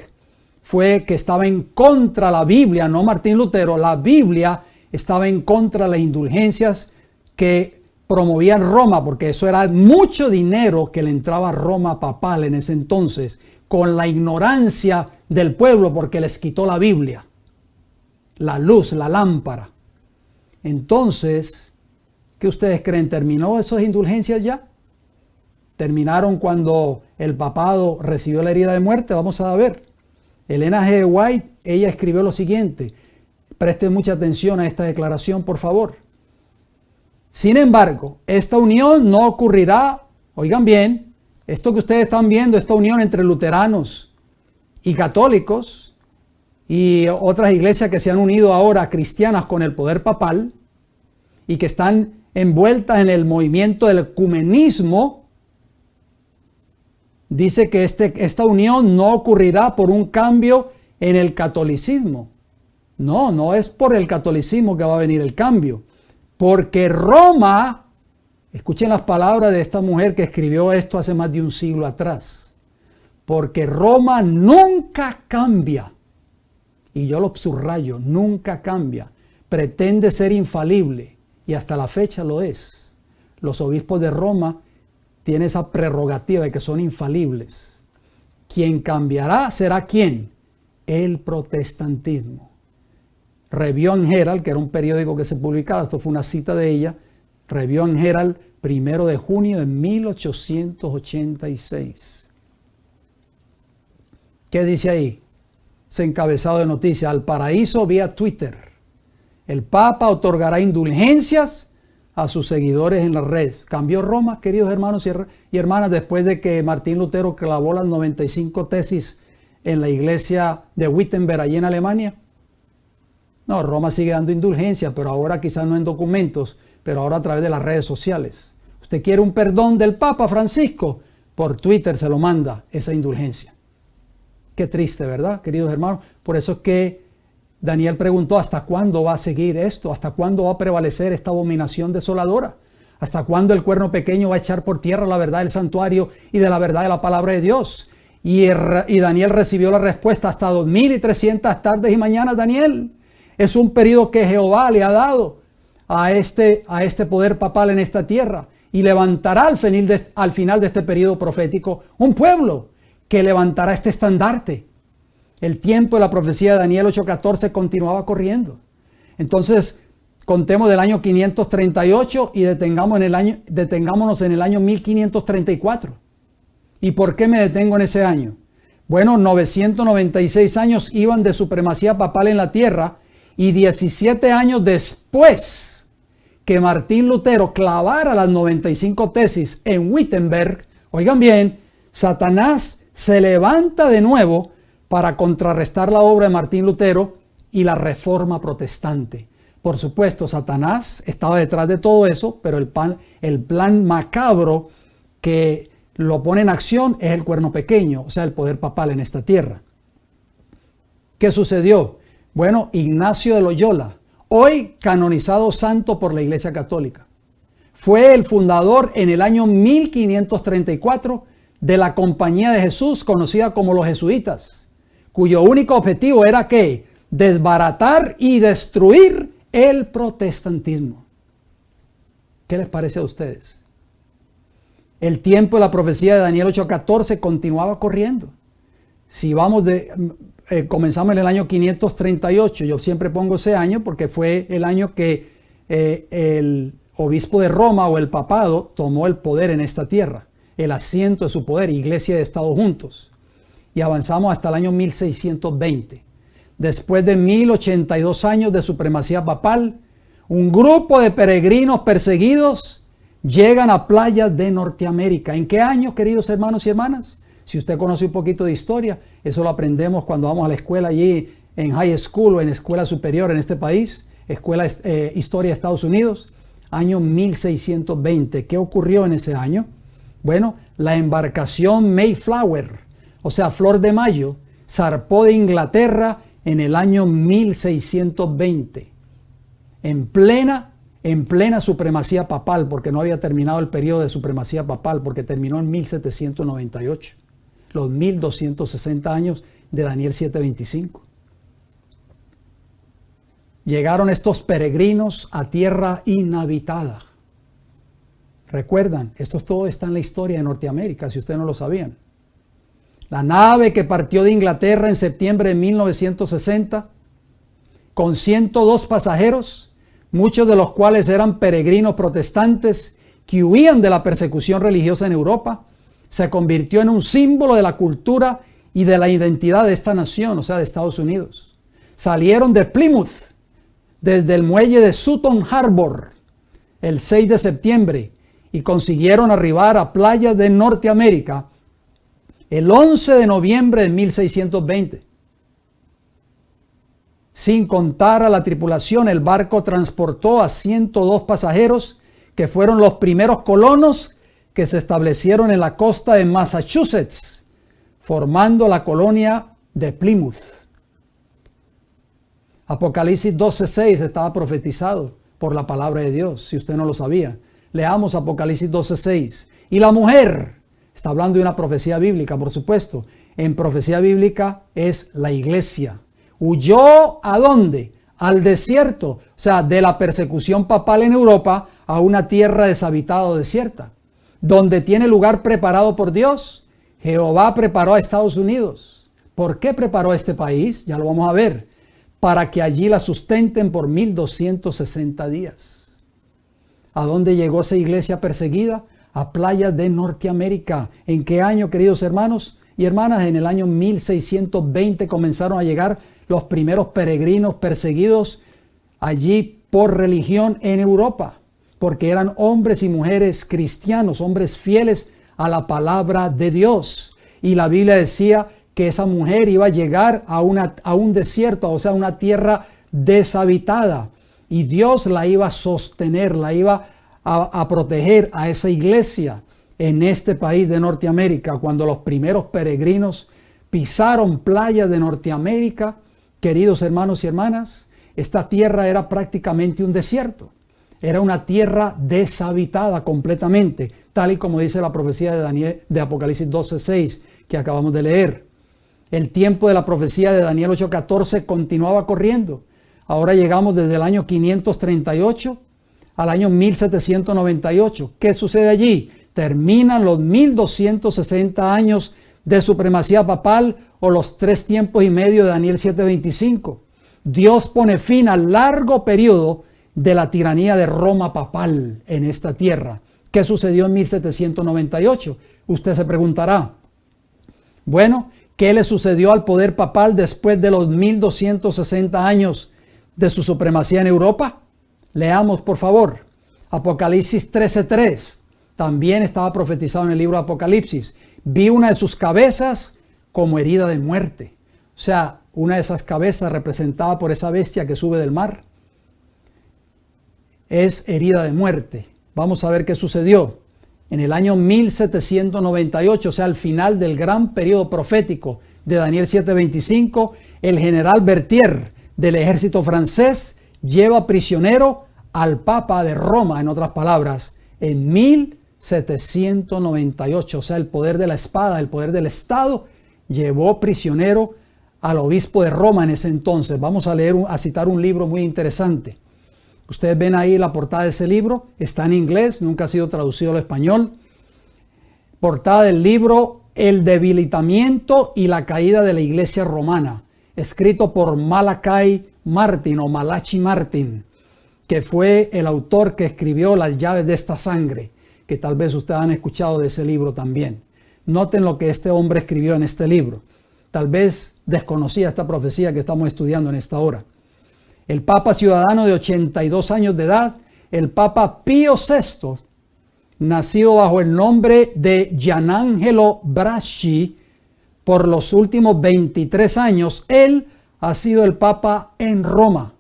fue que estaba en contra de la Biblia, no Martín Lutero. La Biblia estaba en contra de las indulgencias que promovían Roma, porque eso era mucho dinero que le entraba a Roma papal en ese entonces, con la ignorancia del pueblo, porque les quitó la Biblia, la luz, la lámpara. Entonces, ¿qué ustedes creen? ¿Terminó esas indulgencias ya? ¿Terminaron cuando el papado recibió la herida de muerte? Vamos a ver. Elena G. White, ella escribió lo siguiente. Presten mucha atención a esta declaración, por favor. Sin embargo, esta unión no ocurrirá, oigan bien, esto que ustedes están viendo, esta unión entre luteranos y católicos y otras iglesias que se han unido ahora cristianas con el poder papal y que están envueltas en el movimiento del ecumenismo, dice que esta unión no ocurrirá por un cambio en el catolicismo. No es por el catolicismo que va a venir el cambio. Porque Roma, escuchen las palabras de esta mujer que escribió esto hace más de un siglo atrás. Porque Roma nunca cambia. Y yo lo subrayo, nunca cambia. Pretende ser infalible. Y hasta la fecha lo es. Los obispos de Roma tienen esa prerrogativa de que son infalibles. Quien cambiará será ¿quién? El protestantismo. Review and Herald, que era un periódico que se publicaba, esto fue una cita de ella, Review and Herald, 1 de junio de 1886. ¿Qué dice ahí? Ese encabezado de noticias: al paraíso vía Twitter. El Papa otorgará indulgencias a sus seguidores en las redes. ¿Cambió Roma, queridos hermanos y hermanas, después de que Martín Lutero clavó las 95 tesis en la iglesia de Wittenberg, allí en Alemania? No, Roma sigue dando indulgencia, pero ahora quizás no en documentos, pero ahora a través de las redes sociales. Usted quiere un perdón del Papa Francisco, por Twitter se lo manda esa indulgencia. Qué triste, ¿verdad, queridos hermanos? Por eso es que Daniel preguntó: ¿hasta cuándo va a seguir esto? ¿Hasta cuándo va a prevalecer esta abominación desoladora? ¿Hasta cuándo el cuerno pequeño va a echar por tierra la verdad del santuario y de la verdad de la palabra de Dios? Y Daniel recibió la respuesta: hasta 2300 tardes y mañanas, Daniel. Es un periodo que Jehová le ha dado a este poder papal en esta tierra, y levantará al final de este periodo profético un pueblo que levantará este estandarte. El tiempo de la profecía de Daniel 8:14 continuaba corriendo. Entonces, contemos del año 538 y detengámonos en el año 1534. ¿Y por qué me detengo en ese año? Bueno, 996 años iban de supremacía papal en la tierra, y 17 años después que Martín Lutero clavara las 95 tesis en Wittenberg, oigan bien, Satanás se levanta de nuevo para contrarrestar la obra de Martín Lutero y la reforma protestante. Por supuesto, Satanás estaba detrás de todo eso, pero el plan macabro que lo pone en acción es el cuerno pequeño, o sea, el poder papal en esta tierra. ¿Qué sucedió? Bueno, Ignacio de Loyola, hoy canonizado santo por la Iglesia Católica, fue el fundador en el año 1534 de la Compañía de Jesús, conocida como los jesuitas, cuyo único objetivo era ¿qué? Desbaratar y destruir el protestantismo. ¿Qué les parece a ustedes? El tiempo de la profecía de Daniel 8:14 continuaba corriendo. Si vamos comenzamos en el año 538, yo siempre pongo ese año porque fue el año que el obispo de Roma o el papado tomó el poder en esta tierra, el asiento de su poder, iglesia de Estado juntos. Y avanzamos hasta el año 1620. Después de 1082 años de supremacía papal, un grupo de peregrinos perseguidos llegan a playas de Norteamérica. ¿En qué año, queridos hermanos y hermanas? Si usted conoce un poquito de historia, eso lo aprendemos cuando vamos a la escuela allí en high school o en escuela superior en este país, escuela historia de Estados Unidos, año 1620. ¿Qué ocurrió en ese año? Bueno, la embarcación Mayflower, o sea, Flor de Mayo, zarpó de Inglaterra en el año 1620, en plena supremacía papal, porque no había terminado el periodo de supremacía papal, porque terminó en 1798. Los 1260 años de Daniel 7:25. Llegaron estos peregrinos a tierra inhabitada. Recuerdan, esto todo está en la historia de Norteamérica, si ustedes no lo sabían. La nave que partió de Inglaterra en septiembre de 1960, con 102 pasajeros, muchos de los cuales eran peregrinos protestantes que huían de la persecución religiosa en Europa, se convirtió en un símbolo de la cultura y de la identidad de esta nación, o sea, de Estados Unidos. Salieron de Plymouth, desde el muelle de Sutton Harbor, el 6 de septiembre, y consiguieron arribar a playas de Norteamérica el 11 de noviembre de 1620. Sin contar a la tripulación, el barco transportó a 102 pasajeros que fueron los primeros colonos que se establecieron en la costa de Massachusetts, formando la colonia de Plymouth. Apocalipsis 12:6 estaba profetizado por la palabra de Dios, si usted no lo sabía. Leamos Apocalipsis 12:6. Y la mujer, está hablando de una profecía bíblica, por supuesto. En profecía bíblica es la iglesia. Huyó ¿a dónde? Al desierto, o sea, de la persecución papal en Europa a una tierra deshabitada o desierta, donde tiene lugar preparado por Dios. Jehová preparó a Estados Unidos. ¿Por qué preparó a este país? Ya lo vamos a ver. Para que allí la sustenten por 1260 días. ¿A dónde llegó esa iglesia perseguida? A playas de Norteamérica. ¿En qué año, queridos hermanos y hermanas? En el año 1620 comenzaron a llegar los primeros peregrinos perseguidos allí por religión en Europa, porque eran hombres y mujeres cristianos, hombres fieles a la palabra de Dios. Y la Biblia decía que esa mujer iba a llegar a un desierto, o sea, una tierra deshabitada. Y Dios la iba a sostener, la iba a proteger a esa iglesia en este país de Norteamérica. Cuando los primeros peregrinos pisaron playas de Norteamérica, queridos hermanos y hermanas, esta tierra era prácticamente un desierto. Era una tierra deshabitada completamente, tal y como dice la profecía de Apocalipsis 12:6 que acabamos de leer. El tiempo de la profecía de Daniel 8:14 continuaba corriendo. Ahora llegamos desde el año 538 al año 1798. ¿Qué sucede allí? Terminan los 1260 años de supremacía papal o los 3 tiempos y medio de Daniel 7:25. Dios pone fin al largo periodo de la tiranía de Roma papal en esta tierra. ¿Qué sucedió en 1798? Usted se preguntará. Bueno, ¿qué le sucedió al poder papal después de los 1260 años de su supremacía en Europa? Leamos, por favor. Apocalipsis 13:3. También estaba profetizado en el libro de Apocalipsis. Vi una de sus cabezas como herida de muerte. O sea, una de esas cabezas representada por esa bestia que sube del mar es herida de muerte. Vamos a ver qué sucedió. En el año 1798, o sea, al final del gran periodo profético de Daniel 7:25, el general Berthier del ejército francés lleva prisionero al Papa de Roma, en otras palabras, en 1798. O sea, el poder de la espada, el poder del Estado, llevó prisionero al obispo de Roma en ese entonces. Vamos a citar un libro muy interesante. Ustedes ven ahí la portada de ese libro, está en inglés, nunca ha sido traducido al español. Portada del libro El debilitamiento y la caída de la iglesia romana, escrito por Malachi Martin, que fue el autor que escribió Las llaves de esta sangre, que tal vez ustedes han escuchado de ese libro también. Noten lo que este hombre escribió en este libro. Tal vez desconocía esta profecía que estamos estudiando en esta hora. El Papa ciudadano de 82 años de edad, el Papa Pío VI, nacido bajo el nombre de Gianangelo Braschi, por los últimos 23 años, él ha sido el Papa en Roma.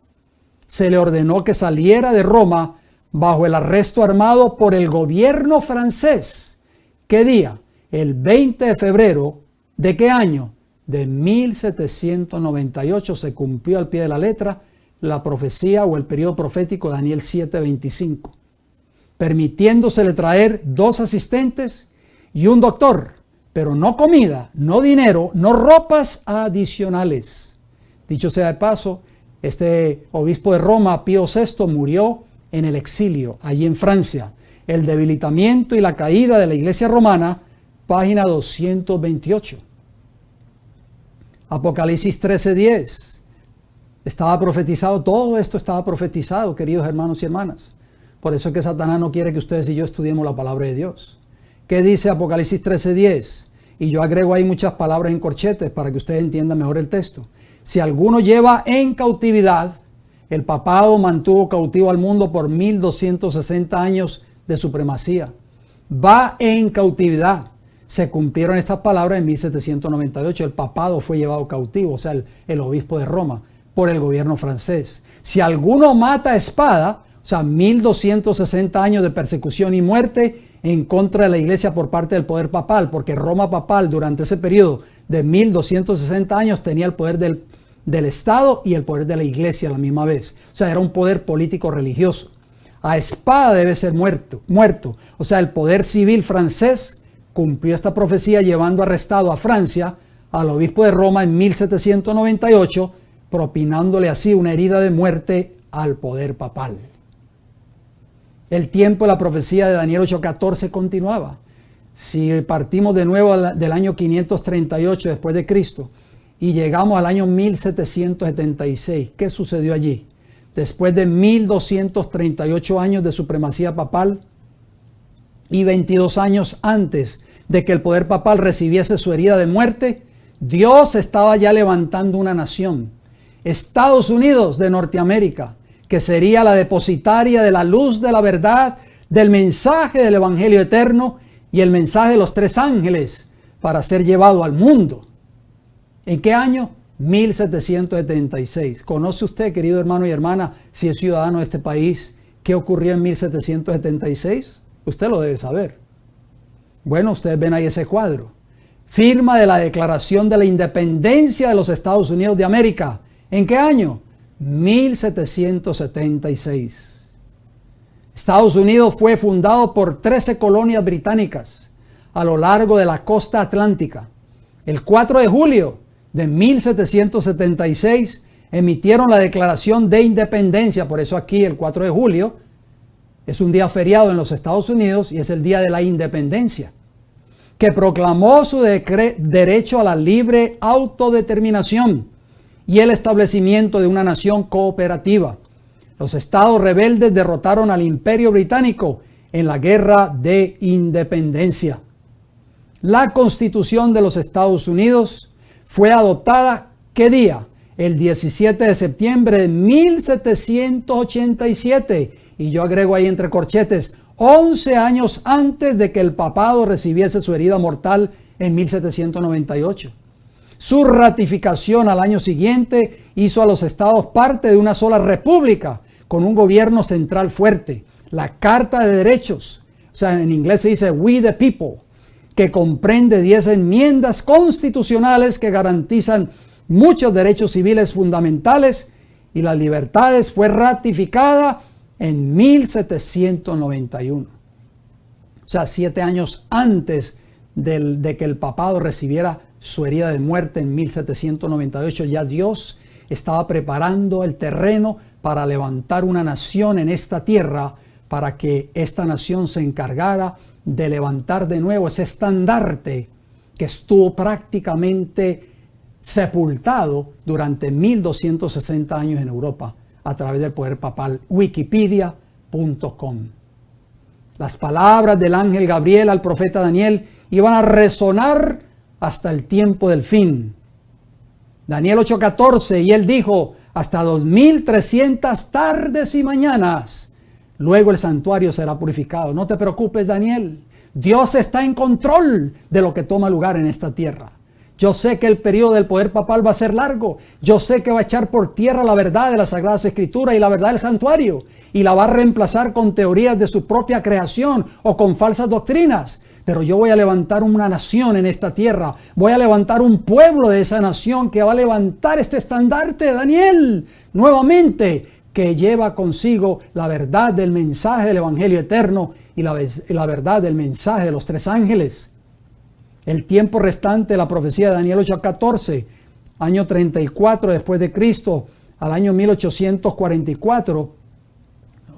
Se le ordenó que saliera de Roma bajo el arresto armado por el gobierno francés. ¿Qué día? El 20 de febrero, ¿de qué año? De 1798 se cumplió al pie de la letra la profecía o el periodo profético de Daniel 7:25, permitiéndosele traer 2 asistentes y un doctor pero no comida, no dinero, no ropas adicionales. Dicho sea de paso, este obispo de Roma, Pío VI, murió en el exilio, allí en Francia. El debilitamiento y la caída de la Iglesia romana, página 228. Apocalipsis 13:10. Estaba profetizado, todo esto estaba profetizado, queridos hermanos y hermanas. Por eso es que Satanás no quiere que ustedes y yo estudiemos la palabra de Dios. ¿Qué dice Apocalipsis 13:10? Y yo agrego ahí muchas palabras en corchetes para que ustedes entiendan mejor el texto. Si alguno lleva en cautividad, el papado mantuvo cautivo al mundo por 1260 años de supremacía. Va en cautividad. Se cumplieron estas palabras en 1798. El papado fue llevado cautivo, o sea, el obispo de Roma, por el gobierno francés. Si alguno mata a espada, o sea, 1260 años de persecución y muerte en contra de la iglesia por parte del poder papal, porque Roma papal durante ese periodo de 1260 años tenía el poder del Estado y el poder de la iglesia a la misma vez. O sea, era un poder político religioso. A espada debe ser muerto. O sea, el poder civil francés cumplió esta profecía llevando arrestado a Francia al obispo de Roma en 1798, propinándole así una herida de muerte al poder papal. El tiempo de la profecía de Daniel 8:14 continuaba. Si partimos de nuevo del año 538 después de Cristo y llegamos al año 1776, ¿qué sucedió allí? Después de 1238 años de supremacía papal y 22 años antes de que el poder papal recibiese su herida de muerte, Dios estaba ya levantando una nación, Estados Unidos de Norteamérica, que sería la depositaria de la luz de la verdad, del mensaje del Evangelio eterno y el mensaje de los tres ángeles para ser llevado al mundo. ¿En qué año? 1776. ¿Conoce usted, querido hermano y hermana, si es ciudadano de este país, qué ocurrió en 1776? Usted lo debe saber. Bueno, ustedes ven ahí ese cuadro. Firma de la Declaración de la Independencia de los Estados Unidos de América. ¿En qué año? 1776. Estados Unidos fue fundado por 13 colonias británicas a lo largo de la costa atlántica. El 4 de julio de 1776 emitieron la Declaración de Independencia. Por eso aquí el 4 de julio es un día feriado en los Estados Unidos y es el día de la independencia, que proclamó su derecho a la libre autodeterminación y el establecimiento de una nación cooperativa. Los estados rebeldes derrotaron al Imperio Británico en la Guerra de Independencia. La Constitución de los Estados Unidos fue adoptada, ¿qué día? El 17 de septiembre de 1787. Y yo agrego ahí entre corchetes, 11 años antes de que el papado recibiese su herida mortal en 1798. Su ratificación al año siguiente hizo a los estados parte de una sola república con un gobierno central fuerte. La Carta de Derechos, o sea, en inglés se dice We the People, que comprende 10 enmiendas constitucionales que garantizan muchos derechos civiles fundamentales y las libertades, fue ratificada en 1791. O sea, 7 años antes de que el papado recibiera su herida de muerte en 1798, ya Dios estaba preparando el terreno para levantar una nación en esta tierra, para que esta nación se encargara de levantar de nuevo ese estandarte que estuvo prácticamente sepultado durante 1260 años en Europa a través del poder papal. Wikipedia.com. Las palabras del ángel Gabriel al profeta Daniel iban a resonar hasta el tiempo del fin. Daniel 8:14, y él dijo, hasta 2300 tardes y mañanas, luego el santuario será purificado. No te preocupes, Daniel, Dios está en control de lo que toma lugar en esta tierra. Yo sé que el periodo del poder papal va a ser largo. Yo sé que va a echar por tierra la verdad de las Sagradas Escrituras y la verdad del santuario, y la va a reemplazar con teorías de su propia creación o con falsas doctrinas. Pero yo voy a levantar una nación en esta tierra. Voy a levantar un pueblo de esa nación que va a levantar este estandarte de Daniel nuevamente, que lleva consigo la verdad del mensaje del Evangelio eterno y la verdad del mensaje de los tres ángeles. El tiempo restante de la profecía de Daniel 8:14, año 34 después de Cristo, al año 1844,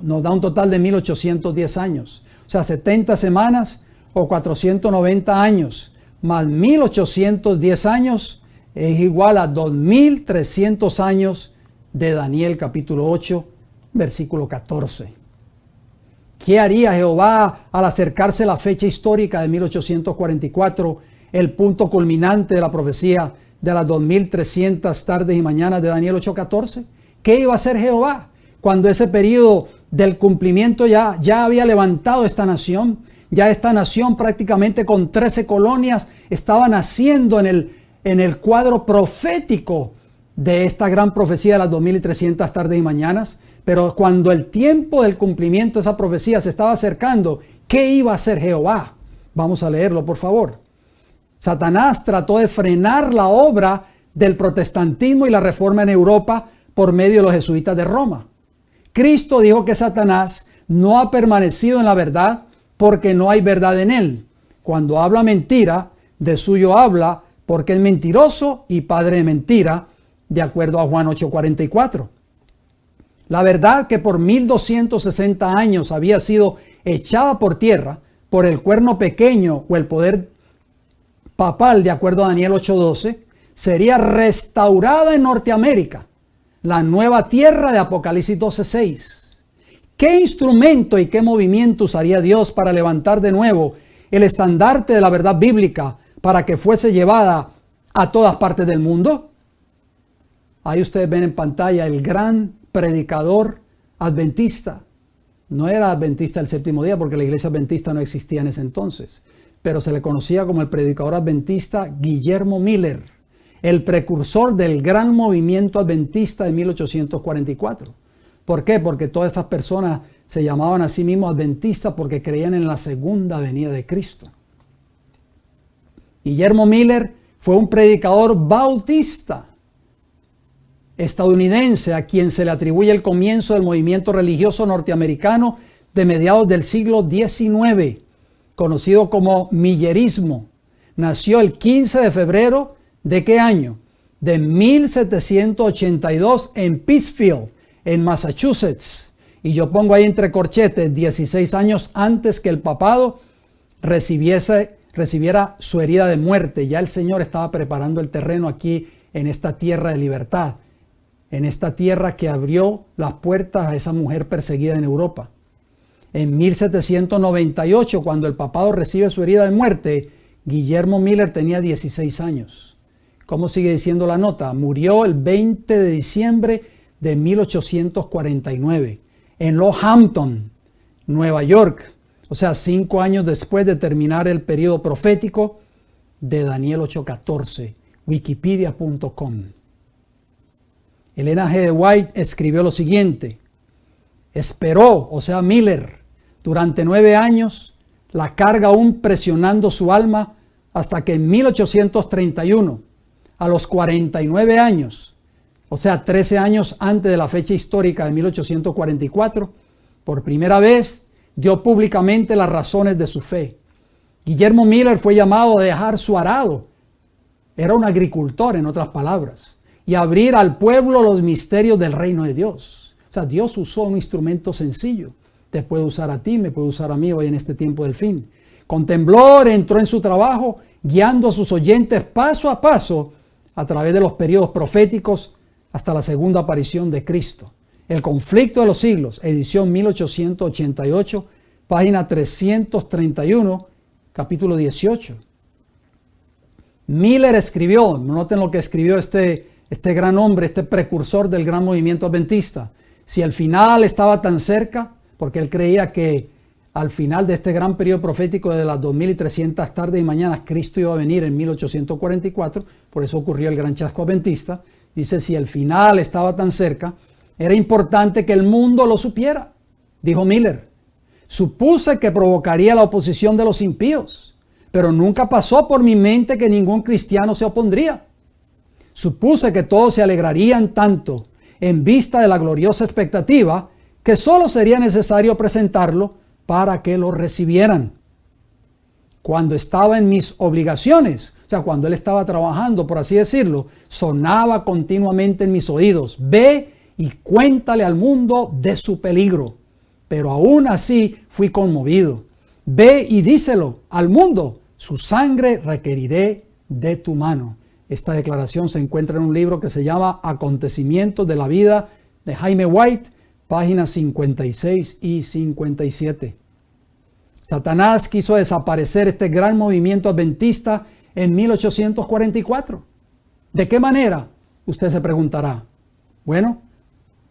nos da un total de 1810 años. O sea, 70 semanas o 490 años, más 1810 años es igual a 2300 años de Daniel capítulo 8, versículo 14. ¿Qué haría Jehová al acercarse la fecha histórica de 1844, el punto culminante de la profecía de las 2300 tardes y mañanas de Daniel 8:14? ¿Qué iba a hacer Jehová cuando ese periodo del cumplimiento ya había levantado esta nación? Ya esta nación prácticamente con 13 colonias estaba naciendo en el cuadro profético de esta gran profecía de las 2300 tardes y mañanas. Pero cuando el tiempo del cumplimiento de esa profecía se estaba acercando, ¿qué iba a hacer Jehová? Vamos a leerlo, por favor. Satanás trató de frenar la obra del protestantismo y la reforma en Europa por medio de los jesuitas de Roma. Cristo dijo que Satanás no ha permanecido en la verdad porque no hay verdad en él. Cuando habla mentira, de suyo habla porque es mentiroso y padre de mentira, de acuerdo a Juan 8:44. La verdad que por 1260 años había sido echada por tierra por el cuerno pequeño o el poder papal, de acuerdo a Daniel 8:12, sería restaurada en Norteamérica, la nueva tierra de Apocalipsis 12:6. ¿Qué instrumento y qué movimiento usaría Dios para levantar de nuevo el estandarte de la verdad bíblica para que fuese llevada a todas partes del mundo? Ahí ustedes ven en pantalla el gran predicador adventista. No era adventista del séptimo día porque la iglesia adventista no existía en ese entonces, pero se le conocía como el predicador adventista Guillermo Miller, el precursor del gran movimiento adventista de 1844. ¿Por qué? Porque todas esas personas se llamaban a sí mismos adventistas porque creían en la segunda venida de Cristo. Guillermo Miller fue un predicador bautista estadounidense a quien se le atribuye el comienzo del movimiento religioso norteamericano de mediados del siglo XIX, conocido como millerismo. Nació el 15 de febrero ¿de qué año? De 1782 en Pittsfield, en Massachusetts. Y yo pongo ahí entre corchetes 16 años antes que el papado recibiera su herida de muerte. Ya el Señor estaba preparando el terreno aquí en esta tierra de libertad, en esta tierra que abrió las puertas a esa mujer perseguida en Europa. En 1798, cuando el papado recibe su herida de muerte, Guillermo Miller tenía 16 años. ¿Cómo sigue diciendo la nota? Murió el 20 de diciembre de 1849 en Lohampton, Nueva York. O sea, 5 años después de terminar el periodo profético de Daniel 8:14. Wikipedia.com. Elena G. de White escribió lo siguiente: esperó, o sea Miller, durante 9 años, la carga aún presionando su alma, hasta que en 1831, a los 49 años, o sea 13 años antes de la fecha histórica de 1844, por primera vez dio públicamente las razones de su fe. Guillermo Miller fue llamado a dejar su arado, era un agricultor en otras palabras, y abrir al pueblo los misterios del reino de Dios. O sea, Dios usó un instrumento sencillo. Te puede usar a ti, me puede usar a mí hoy en este tiempo del fin. Con temblor entró en su trabajo, guiando a sus oyentes paso a paso a través de los periodos proféticos hasta la segunda aparición de Cristo. El conflicto de los siglos, edición 1888, página 331, capítulo 18. Miller escribió, noten lo que escribió este gran hombre, este precursor del gran movimiento adventista. Si el final estaba tan cerca, porque él creía que al final de este gran periodo profético de las 2300 tardes y mañanas, Cristo iba a venir en 1844, por eso ocurrió el gran chasco adventista. Dice, si el final estaba tan cerca, era importante que el mundo lo supiera, dijo Miller. Supuse que provocaría la oposición de los impíos, pero nunca pasó por mi mente que ningún cristiano se opondría. Supuse que todos se alegrarían tanto en vista de la gloriosa expectativa que solo sería necesario presentarlo para que lo recibieran. cuando estaba en mis obligaciones, o sea, cuando él estaba trabajando, por así decirlo, sonaba continuamente en mis oídos: ve y cuéntale al mundo de su peligro. Pero aún así fui conmovido. Ve y díselo al mundo: su sangre requeriré de tu mano. Esta declaración se encuentra en un libro que se llama Acontecimientos de la vida de Jaime White, páginas 56 y 57. Satanás quiso desaparecer este gran movimiento adventista en 1844. ¿De qué manera? Usted se preguntará. Bueno,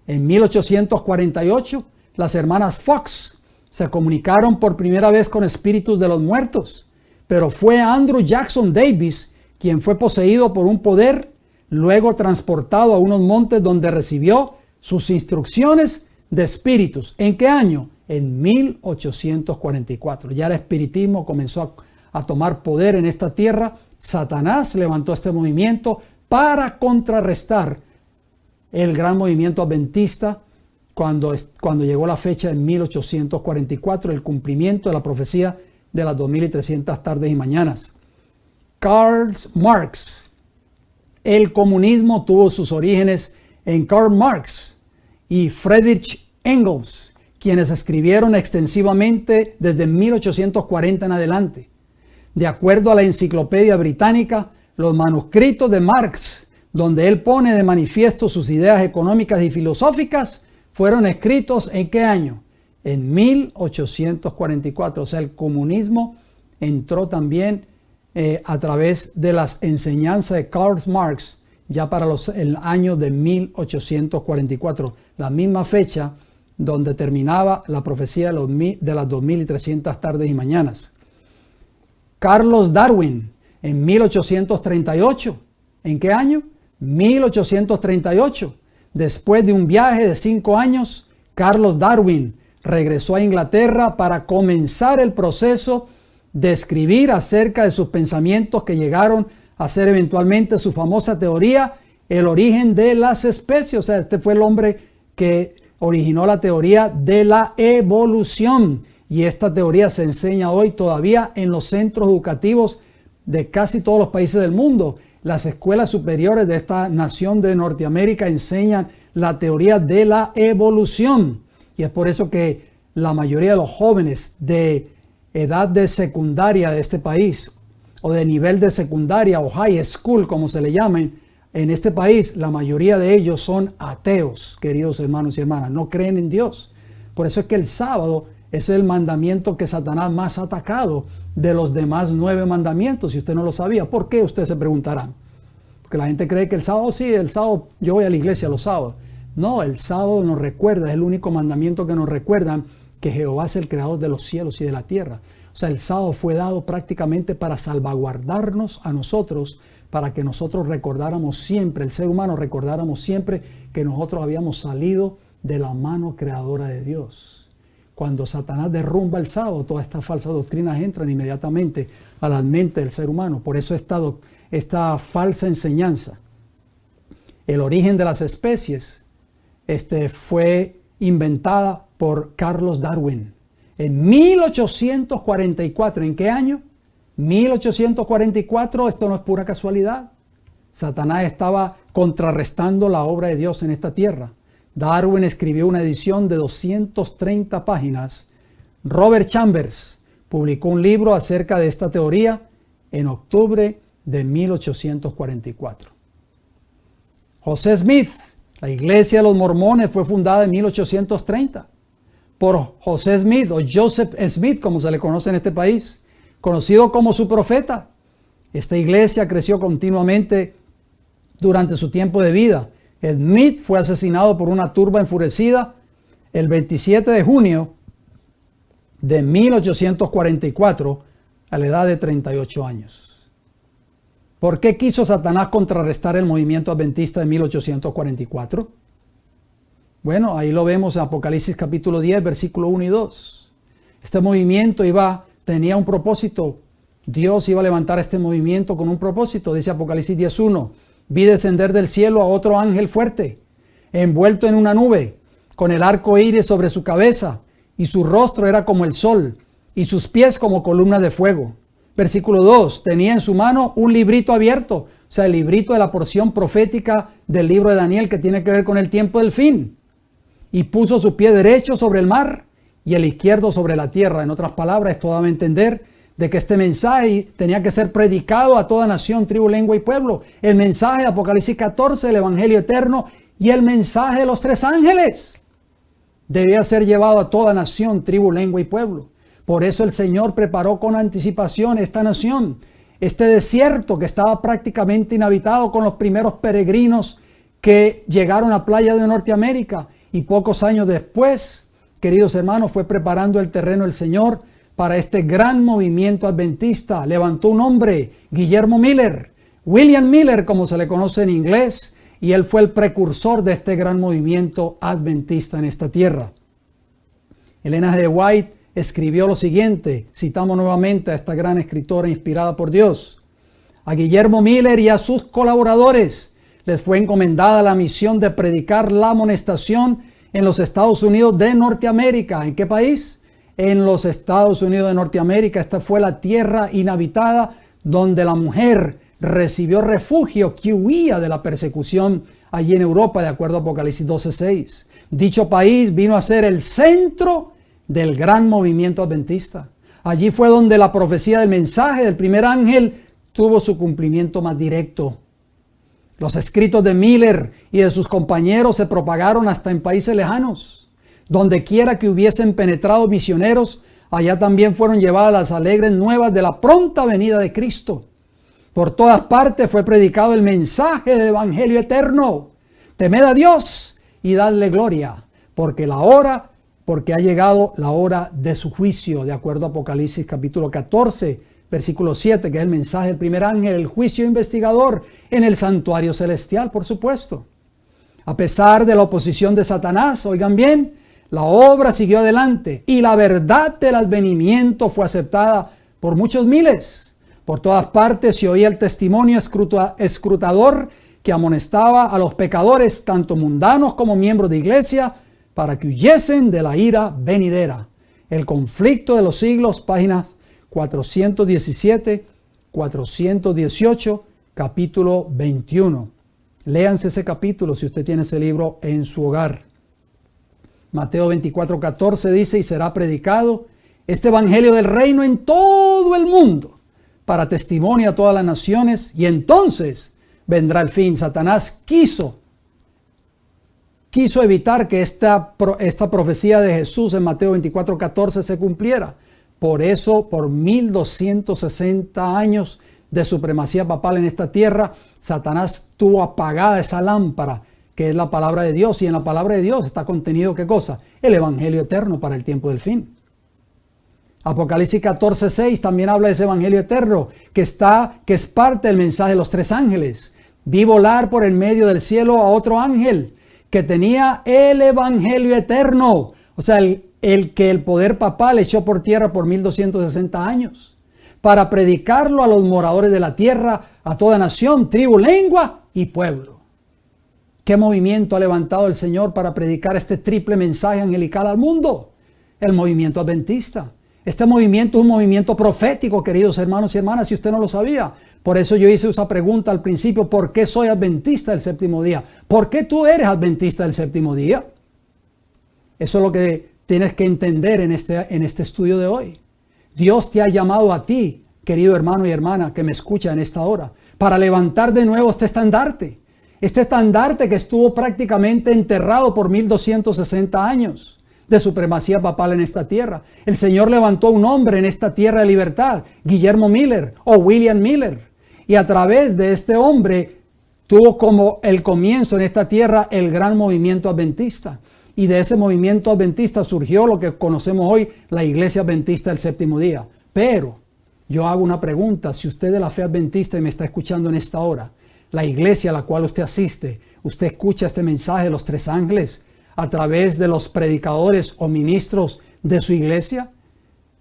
en 1848 las hermanas Fox se comunicaron por primera vez con espíritus de los muertos, pero fue Andrew Jackson Davis quien fue poseído por un poder, luego transportado a unos montes donde recibió sus instrucciones de espíritus. ¿En qué año? En 1844. Ya el espiritismo comenzó a tomar poder en esta tierra. Satanás levantó este movimiento para contrarrestar el gran movimiento adventista cuando llegó la fecha de 1844, el cumplimiento de la profecía de las 2300 tardes y mañanas. Karl Marx. El comunismo tuvo sus orígenes en Karl Marx y Friedrich Engels, quienes escribieron extensivamente desde 1840 en adelante. De acuerdo a la Enciclopedia Británica, los manuscritos de Marx, donde él pone de manifiesto sus ideas económicas y filosóficas, fueron escritos ¿en qué año? En 1844. O sea, el comunismo entró también a través de las enseñanzas de Karl Marx ya para el año de 1844, la misma fecha donde terminaba la profecía de las 2300 tardes y mañanas. Carlos Darwin en 1838. ¿En qué año? 1838. Después de un viaje de 5 años, Carlos Darwin regresó a Inglaterra para comenzar el proceso de escribir acerca de sus pensamientos que llegaron a ser eventualmente su famosa teoría, el origen de las especies. O sea, este fue el hombre que originó la teoría de la evolución. Y esta teoría se enseña hoy todavía en los centros educativos de casi todos los países del mundo. Las escuelas superiores de esta nación de Norteamérica enseñan la teoría de la evolución. Y es por eso que la mayoría de los jóvenes de edad de secundaria de este país, o de nivel de secundaria o high school, como se le llamen, en este país, la mayoría de ellos son ateos, queridos hermanos y hermanas, no creen en Dios. Por eso es que el sábado es el mandamiento que Satanás más ha atacado de los demás 9 mandamientos, si usted no lo sabía. ¿Por qué? Usted se preguntará. Porque la gente cree que el sábado, sí, el sábado yo voy a la iglesia los sábados. No, el sábado nos recuerda, es el único mandamiento que nos recuerda que Jehová es el creador de los cielos y de la tierra. O sea, el sábado fue dado prácticamente para salvaguardarnos a nosotros, para que nosotros recordáramos siempre, el ser humano recordáramos siempre que nosotros habíamos salido de la mano creadora de Dios. Cuando Satanás derrumba el sábado, todas estas falsas doctrinas entran inmediatamente a la mente del ser humano. Por eso esta falsa enseñanza, el origen de las especies, fue inventada por Carlos Darwin en 1844. ¿En qué año? 1844. Esto no es pura casualidad. Satanás estaba contrarrestando la obra de Dios en esta tierra. Darwin escribió una edición de 230 páginas. Robert Chambers publicó un libro acerca de esta teoría en octubre de 1844. José Smith, la Iglesia de los Mormones, fue fundada en 1830 por José Smith, o Joseph Smith, como se le conoce en este país, conocido como su profeta. Esta iglesia creció continuamente durante su tiempo de vida. Smith fue asesinado por una turba enfurecida el 27 de junio de 1844 a la edad de 38 años. ¿Por qué quiso Satanás contrarrestar el movimiento adventista de 1844? Bueno, ahí lo vemos en Apocalipsis capítulo 10, versículo 1 y 2. Este movimiento tenía un propósito. Dios iba a levantar este movimiento con un propósito. Dice Apocalipsis 10:1. Vi descender del cielo a otro ángel fuerte, envuelto en una nube, con el arco iris sobre su cabeza, y su rostro era como el sol, y sus pies como columnas de fuego. Versículo 2, tenía en su mano un librito abierto, o sea, el librito de la porción profética del libro de Daniel que tiene que ver con el tiempo del fin. Y puso su pie derecho sobre el mar y el izquierdo sobre la tierra. En otras palabras, esto daba a entender de que este mensaje tenía que ser predicado a toda nación, tribu, lengua y pueblo. El mensaje de Apocalipsis 14, el evangelio eterno y el mensaje de los tres ángeles debía ser llevado a toda nación, tribu, lengua y pueblo. Por eso el Señor preparó con anticipación esta nación, este desierto que estaba prácticamente inhabitado con los primeros peregrinos que llegaron a playa de Norteamérica. Y pocos años después, queridos hermanos, fue preparando el terreno el Señor para este gran movimiento adventista. Levantó un hombre, Guillermo Miller, William Miller como se le conoce en inglés, y él fue el precursor de este gran movimiento adventista en esta tierra. Elena G. White escribió lo siguiente, citamos nuevamente a esta gran escritora inspirada por Dios. A Guillermo Miller y a sus colaboradores les fue encomendada la misión de predicar la amonestación en los Estados Unidos de Norteamérica. ¿En qué país? En los Estados Unidos de Norteamérica. Esta fue la tierra inhabitada donde la mujer recibió refugio que huía de la persecución allí en Europa, de acuerdo a Apocalipsis 12:6. Dicho país vino a ser el centro del gran movimiento adventista. Allí fue donde la profecía del mensaje del primer ángel tuvo su cumplimiento más directo. Los escritos de Miller y de sus compañeros se propagaron hasta en países lejanos. Donde quiera que hubiesen penetrado misioneros, allá también fueron llevadas las alegres nuevas de la pronta venida de Cristo. Por todas partes fue predicado el mensaje del evangelio eterno. Temed a Dios y dadle gloria, porque ha llegado la hora de su juicio, de acuerdo a Apocalipsis capítulo 14, versículo 7, que es el mensaje del primer ángel, el juicio investigador en el santuario celestial, por supuesto. A pesar de la oposición de Satanás, oigan bien, la obra siguió adelante y la verdad del advenimiento fue aceptada por muchos miles. Por todas partes se oía el testimonio escrutador que amonestaba a los pecadores, tanto mundanos como miembros de iglesia, para que huyesen de la ira venidera. El conflicto de los siglos, páginas 417, 418, capítulo 21. Léanse ese capítulo si usted tiene ese libro en su hogar. Mateo 24:14 dice, y será predicado este evangelio del reino en todo el mundo, para testimonio a todas las naciones, y entonces vendrá el fin. Satanás quiso evitar que esta profecía de Jesús en Mateo 24:14 se cumpliera. Por eso, por 1260 años de supremacía papal en esta tierra, Satanás tuvo apagada esa lámpara que es la palabra de Dios, y en la palabra de Dios está contenido ¿qué cosa? El evangelio eterno para el tiempo del fin. Apocalipsis 14:6 también habla de ese evangelio eterno que es parte del mensaje de los tres ángeles. Vi volar por el medio del cielo a otro ángel que tenía el evangelio eterno, o sea, el que el poder papal echó por tierra por 1260 años, para predicarlo a los moradores de la tierra, a toda nación, tribu, lengua y pueblo. ¿Qué movimiento ha levantado el Señor para predicar este triple mensaje angelical al mundo? El movimiento adventista. Este movimiento es un movimiento profético, queridos hermanos y hermanas, si usted no lo sabía. Por eso yo hice esa pregunta al principio, ¿por qué soy adventista del séptimo día? ¿Por qué tú eres adventista del séptimo día? Eso es lo que tienes que entender en este estudio de hoy. Dios te ha llamado a ti, querido hermano y hermana que me escucha en esta hora, para levantar de nuevo este estandarte. Este estandarte que estuvo prácticamente enterrado por 1260 años de supremacía papal en esta tierra. El Señor levantó un hombre en esta tierra de libertad, Guillermo Miller o William Miller. Y a través de este hombre tuvo como el comienzo en esta tierra el gran movimiento adventista. Y de ese movimiento adventista surgió lo que conocemos hoy, la Iglesia Adventista del Séptimo Día. Pero yo hago una pregunta, si usted es de la fe adventista y me está escuchando en esta hora, la iglesia a la cual usted asiste, usted escucha este mensaje de los tres ángeles a través de los predicadores o ministros de su iglesia.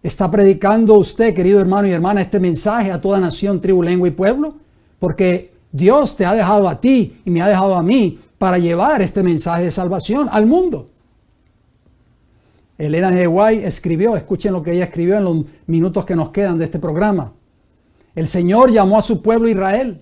¿Está predicando usted, querido hermano y hermana, este mensaje a toda nación, tribu, lengua y pueblo? Porque Dios te ha dejado a ti y me ha dejado a mí para llevar este mensaje de salvación al mundo. Elena G. White escribió, escuchen lo que ella escribió en los minutos que nos quedan de este programa. El Señor llamó a su pueblo Israel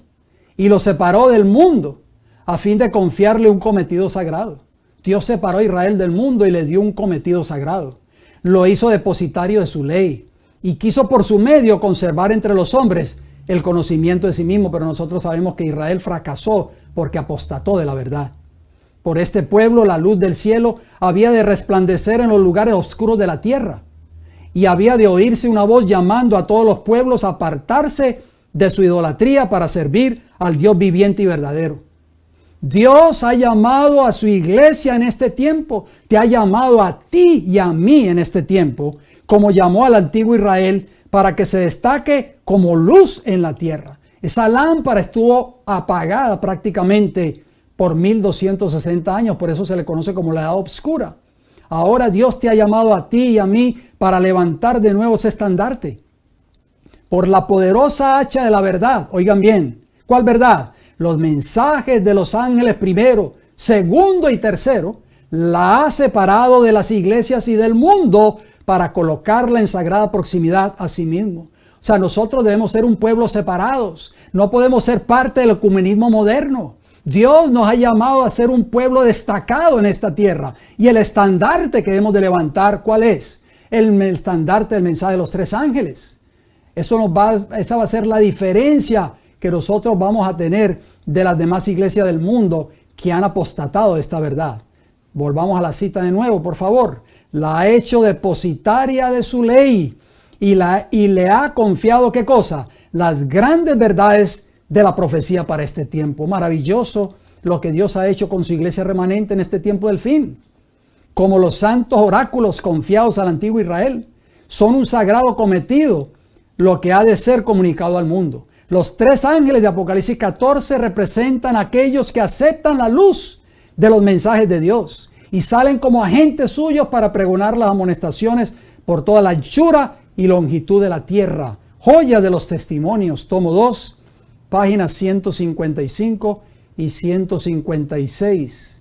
y lo separó del mundo a fin de confiarle un cometido sagrado. Dios separó a Israel del mundo y le dio un cometido sagrado. Lo hizo depositario de su ley y quiso por su medio conservar entre los hombres el conocimiento de sí mismo, pero nosotros sabemos que Israel fracasó porque apostató de la verdad. Por este pueblo la luz del cielo había de resplandecer en los lugares oscuros de la tierra y había de oírse una voz llamando a todos los pueblos a apartarse de su idolatría para servir al Dios viviente y verdadero. Dios ha llamado a su iglesia en este tiempo, te ha llamado a ti y a mí en este tiempo, como llamó al antiguo Israel, para que se destaque como luz en la tierra. Esa lámpara estuvo apagada prácticamente por 1260 años, por eso se le conoce como la edad oscura. Ahora Dios te ha llamado a ti y a mí para levantar de nuevo ese estandarte. Por la poderosa hacha de la verdad, oigan bien, ¿cuál verdad? Los mensajes de los ángeles primero, segundo y tercero, la ha separado de las iglesias y del mundo para colocarla en sagrada proximidad a sí mismo. O sea, nosotros debemos ser un pueblo separados. No podemos ser parte del ecumenismo moderno. Dios nos ha llamado a ser un pueblo destacado en esta tierra. Y el estandarte que debemos de levantar, ¿cuál es? El estandarte del mensaje de los tres ángeles. Esa va a ser la diferencia que nosotros vamos a tener de las demás iglesias del mundo que han apostatado de esta verdad. Volvamos a la cita de nuevo, por favor. La ha hecho depositaria de su ley y le ha confiado, ¿qué cosa? Las grandes verdades de la profecía para este tiempo. Maravilloso lo que Dios ha hecho con su iglesia remanente en este tiempo del fin. Como los santos oráculos confiados al antiguo Israel, son un sagrado cometido lo que ha de ser comunicado al mundo. Los tres ángeles de Apocalipsis 14 representan a aquellos que aceptan la luz de los mensajes de Dios y salen como agentes suyos para pregonar las amonestaciones por toda la anchura y longitud de la tierra. Joyas de los testimonios, tomo 2, páginas 155 y 156.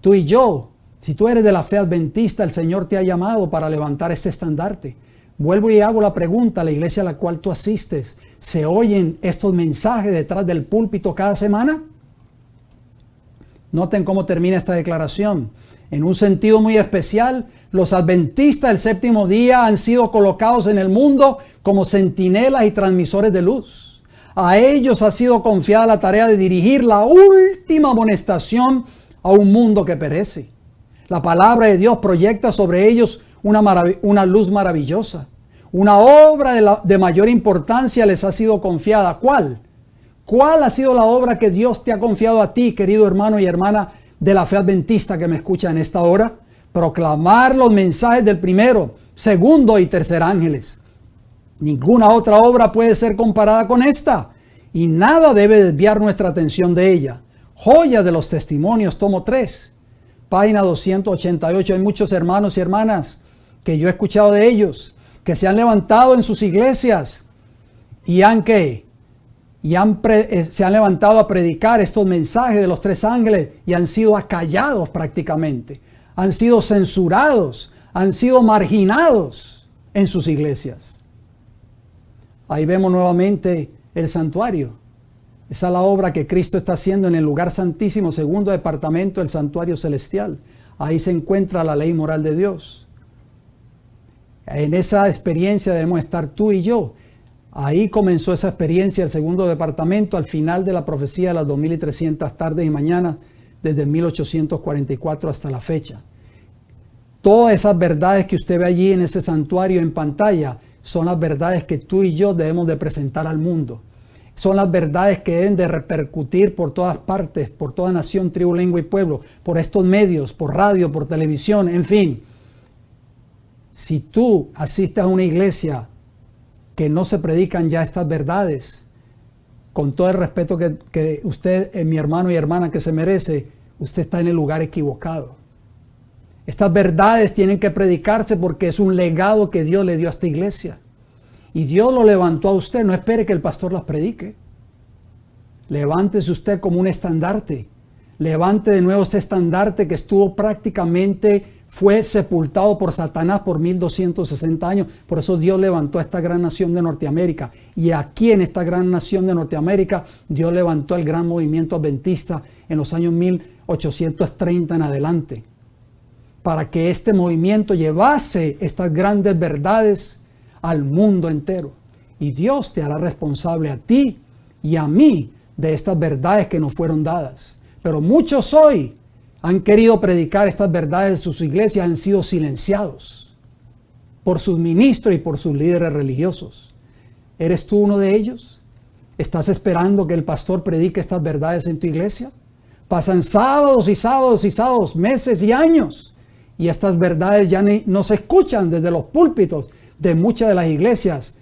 Tú y yo, si tú eres de la fe adventista, el Señor te ha llamado para levantar este estandarte. Vuelvo y hago la pregunta a la iglesia a la cual tú asistes. ¿Se oyen estos mensajes detrás del púlpito cada semana? Noten cómo termina esta declaración. En un sentido muy especial, los adventistas del séptimo día han sido colocados en el mundo como centinelas y transmisores de luz. A ellos ha sido confiada la tarea de dirigir la última amonestación a un mundo que perece. La palabra de Dios proyecta sobre ellos una luz maravillosa. Una obra de mayor importancia les ha sido confiada. ¿Cuál? ¿Cuál ha sido la obra que Dios te ha confiado a ti, querido hermano y hermana de la fe adventista que me escucha en esta hora? Proclamar los mensajes del primero, segundo y tercer ángeles. Ninguna otra obra puede ser comparada con esta y nada debe desviar nuestra atención de ella. Joya de los testimonios, tomo 3, página 288. Hay muchos hermanos y hermanas que yo he escuchado de ellos, que se han levantado en sus iglesias y se han levantado a predicar estos mensajes de los tres ángeles y han sido acallados prácticamente, han sido censurados, han sido marginados en sus iglesias. Ahí vemos nuevamente el santuario. Esa es la obra que Cristo está haciendo en el lugar santísimo, segundo departamento del santuario celestial. Ahí se encuentra la ley moral de Dios. En esa experiencia debemos estar tú y yo. Ahí comenzó esa experiencia, el segundo departamento, al final de la profecía de las 2300 tardes y mañanas, desde 1844 hasta la fecha. Todas esas verdades que usted ve allí en ese santuario en pantalla, son las verdades que tú y yo debemos de presentar al mundo. Son las verdades que deben de repercutir por todas partes, por toda nación, tribu, lengua y pueblo, por estos medios, por radio, por televisión, en fin. Si tú asistes a una iglesia que no se predican ya estas verdades, con todo el respeto que usted, mi hermano y hermana, que se merece, usted está en el lugar equivocado. Estas verdades tienen que predicarse porque es un legado que Dios le dio a esta iglesia. Y Dios lo levantó a usted. No espere que el pastor las predique. Levántese usted como un estandarte. Levante de nuevo este estandarte que estuvo prácticamente fue sepultado por Satanás por 1260 años. Por eso Dios levantó a esta gran nación de Norteamérica. Y aquí en esta gran nación de Norteamérica, Dios levantó el gran movimiento adventista en los años 1830 en adelante, para que este movimiento llevase estas grandes verdades al mundo entero. Y Dios te hará responsable a ti y a mí de estas verdades que nos fueron dadas. Pero muchos hoy han querido predicar estas verdades en sus iglesias, han sido silenciados por sus ministros y por sus líderes religiosos. ¿Eres tú uno de ellos? ¿Estás esperando que el pastor predique estas verdades en tu iglesia? Pasan sábados y sábados y sábados, meses y años, y estas verdades ya no se escuchan desde los púlpitos de muchas de las iglesias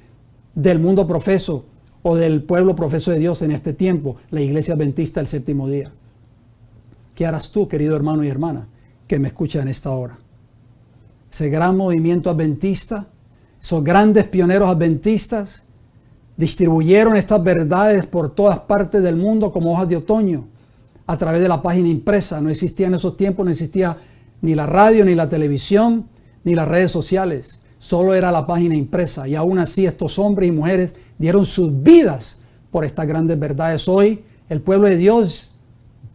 del mundo profeso o del pueblo profeso de Dios en este tiempo, la iglesia adventista del séptimo día. ¿Qué harás tú, querido hermano y hermana, que me escucha en esta hora? Ese gran movimiento adventista, esos grandes pioneros adventistas, distribuyeron estas verdades por todas partes del mundo como hojas de otoño, a través de la página impresa. No existía en esos tiempos, no existía ni la radio, ni la televisión, ni las redes sociales. Solo era la página impresa. Y aún así estos hombres y mujeres dieron sus vidas por estas grandes verdades. Hoy el pueblo de Dios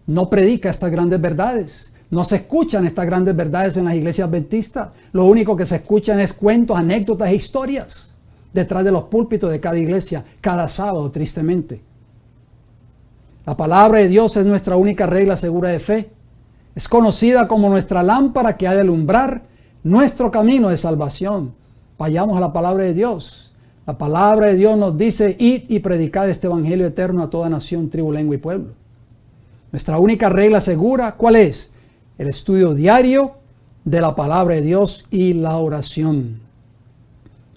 no predica estas grandes verdades. No se escuchan estas grandes verdades en las iglesias adventistas. Lo único que se escuchan es cuentos, anécdotas e historias detrás de los púlpitos de cada iglesia, cada sábado, tristemente. La palabra de Dios es nuestra única regla segura de fe. Es conocida como nuestra lámpara que ha de alumbrar nuestro camino de salvación. Vayamos a la palabra de Dios. La palabra de Dios nos dice: id y predicad este evangelio eterno a toda nación, tribu, lengua y pueblo. Nuestra única regla segura, ¿cuál es? El estudio diario de la palabra de Dios y la oración.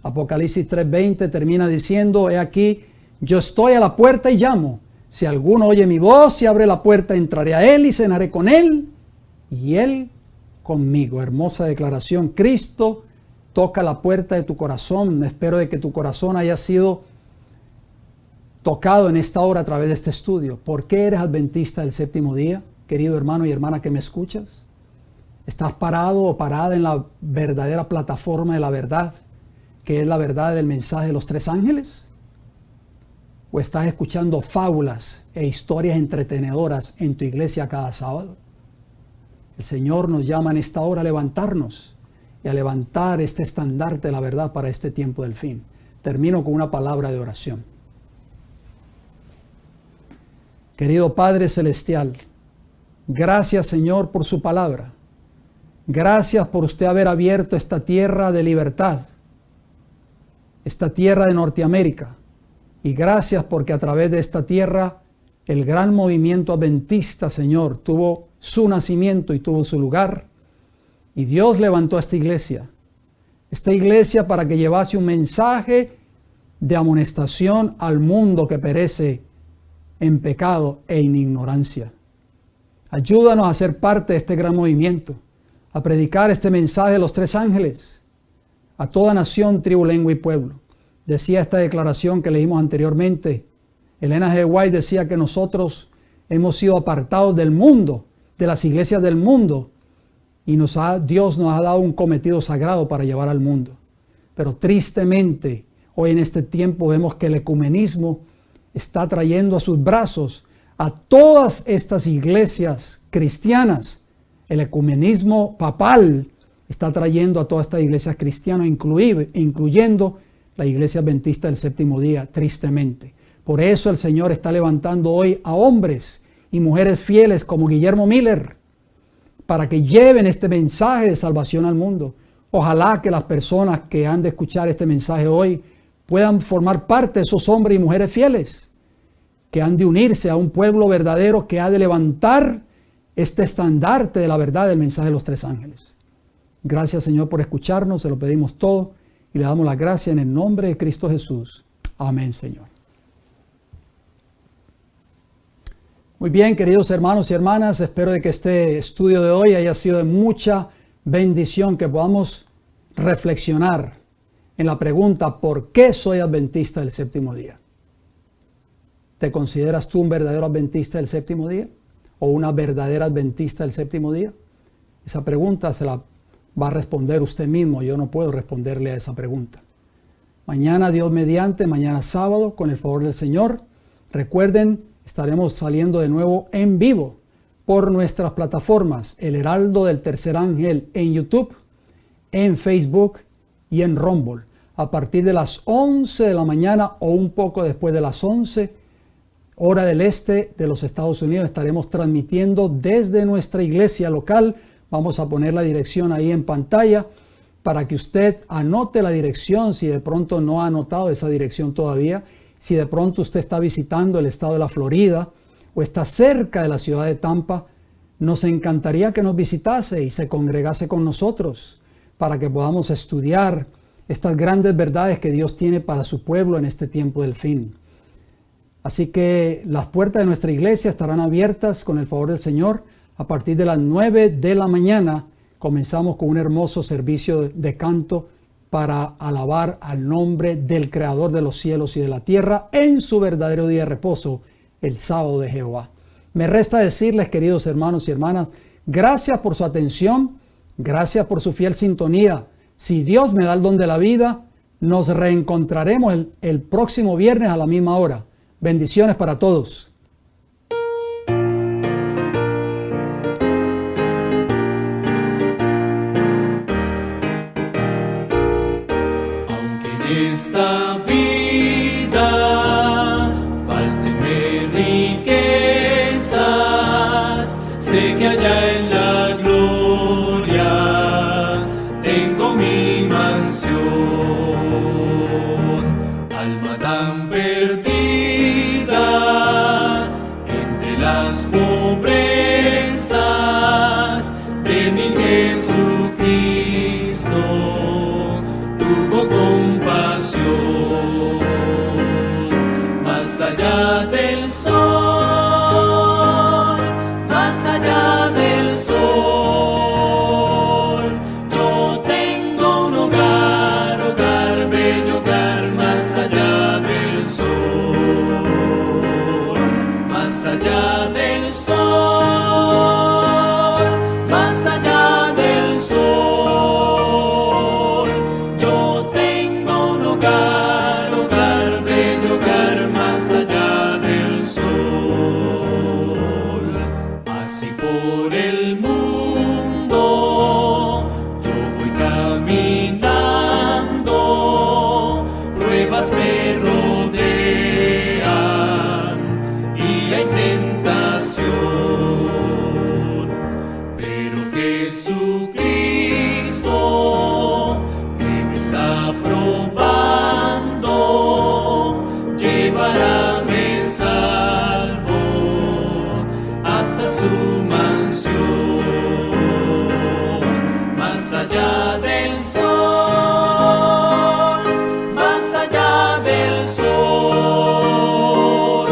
Apocalipsis 3:20 termina diciendo: he aquí, yo estoy a la puerta y llamo. Si alguno oye mi voz y abre la puerta, entraré a él y cenaré con él y él conmigo. Hermosa declaración. Cristo toca la puerta de tu corazón. Espero de que tu corazón haya sido tocado en esta hora a través de este estudio. ¿Por qué eres adventista del séptimo día, querido hermano y hermana que me escuchas? ¿Estás parado o parada en la verdadera plataforma de la verdad, que es la verdad del mensaje de los tres ángeles? ¿O estás escuchando fábulas e historias entretenedoras en tu iglesia cada sábado? El Señor nos llama en esta hora a levantarnos y a levantar este estandarte de la verdad para este tiempo del fin. Termino con una palabra de oración. Querido Padre Celestial, gracias, Señor, por su palabra. Gracias por usted haber abierto esta tierra de libertad, esta tierra de Norteamérica. Y gracias porque a través de esta tierra el gran movimiento adventista, Señor, tuvo su nacimiento y tuvo su lugar. Y Dios levantó a esta iglesia para que llevase un mensaje de amonestación al mundo que perece en pecado e en ignorancia. Ayúdanos a ser parte de este gran movimiento, a predicar este mensaje de los tres ángeles a toda nación, tribu, lengua y pueblo. Decía esta declaración que leímos anteriormente. Elena G. White decía que nosotros hemos sido apartados del mundo, de las iglesias del mundo, y Dios nos ha dado un cometido sagrado para llevar al mundo. Pero tristemente, hoy en este tiempo vemos que el ecumenismo está trayendo a sus brazos a todas estas iglesias cristianas. El ecumenismo papal está trayendo a todas estas iglesias cristianas, incluyendo la iglesia adventista del séptimo día, tristemente. Por eso el Señor está levantando hoy a hombres y mujeres fieles como Guillermo Miller, para que lleven este mensaje de salvación al mundo. Ojalá que las personas que han de escuchar este mensaje hoy puedan formar parte de esos hombres y mujeres fieles, que han de unirse a un pueblo verdadero que ha de levantar este estandarte de la verdad del mensaje de los tres ángeles. Gracias, Señor, por escucharnos, se lo pedimos todo y le damos las gracias en el nombre de Cristo Jesús. Amén, Señor. Muy bien, queridos hermanos y hermanas, espero de que este estudio de hoy haya sido de mucha bendición, que podamos reflexionar en la pregunta: ¿por qué soy adventista del séptimo día? ¿Te consideras tú un verdadero adventista del séptimo día? ¿O una verdadera adventista del séptimo día? Esa pregunta se la va a responder usted mismo. Yo no puedo responderle a esa pregunta. Mañana, Dios mediante, mañana sábado, con el favor del Señor, recuerden, estaremos saliendo de nuevo en vivo por nuestras plataformas, El Heraldo del Tercer Ángel en YouTube, en Facebook y en Rumble. A partir de las 11 de la mañana o un poco después de las 11, hora del este de los Estados Unidos, estaremos transmitiendo desde nuestra iglesia local. Vamos a poner la dirección ahí en pantalla para que usted anote la dirección si de pronto no ha anotado esa dirección todavía. Si de pronto usted está visitando el estado de la Florida o está cerca de la ciudad de Tampa, nos encantaría que nos visitase y se congregase con nosotros para que podamos estudiar estas grandes verdades que Dios tiene para su pueblo en este tiempo del fin. Así que las puertas de nuestra iglesia estarán abiertas con el favor del Señor. A partir de las 9 de la mañana comenzamos con un hermoso servicio de canto para alabar al nombre del Creador de los cielos y de la tierra en su verdadero día de reposo, el sábado de Jehová. Me resta decirles, queridos hermanos y hermanas, gracias por su atención, gracias por su fiel sintonía. Si Dios me da el don de la vida, nos reencontraremos el próximo viernes a la misma hora. Bendiciones para todos. Aunque en esta vida falten riquezas, sé que allá en la gloria tengo mi mansión. Alma tan perdida entre las pobrezas de mi Jesucristo, tuvo compasión. Más allá del sol, más allá del sol, yo tengo un hogar, hogar, bello hogar, más allá del sol, más allá del sol, más allá del sol, yo tengo un hogar, hogar, bello hogar, más allá del sol. Así por el mundo yo voy caminando, pruebas me rodean y hay tentación, pero Jesucristo, que me está probando, llevarme salvo hasta su mansión. Más allá del sol, más allá del sol,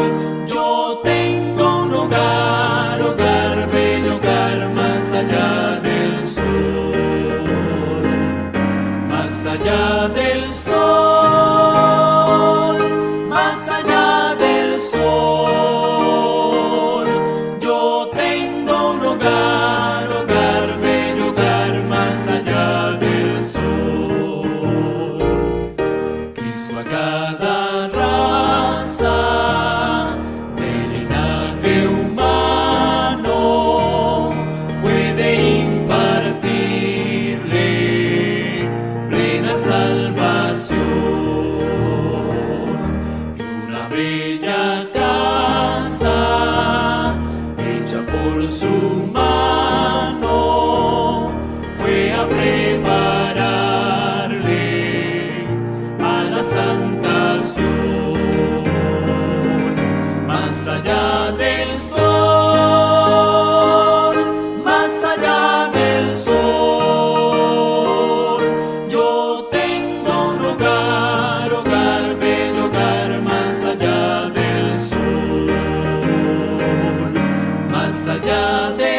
yo tengo un hogar, hogar, bello hogar, más allá del sol, más allá del sol, más allá del sol, yo tengo un hogar, hogar, bello hogar, más allá del sol. Cristo a cada raza del linaje humano puede impartirle plena salvación. Y una bella casa hecha por su mano fue a prepararle a la santación. Más allá del sol, más allá del sol, yo tengo un hogar, hogar, bello hogar, más allá del sol, más allá del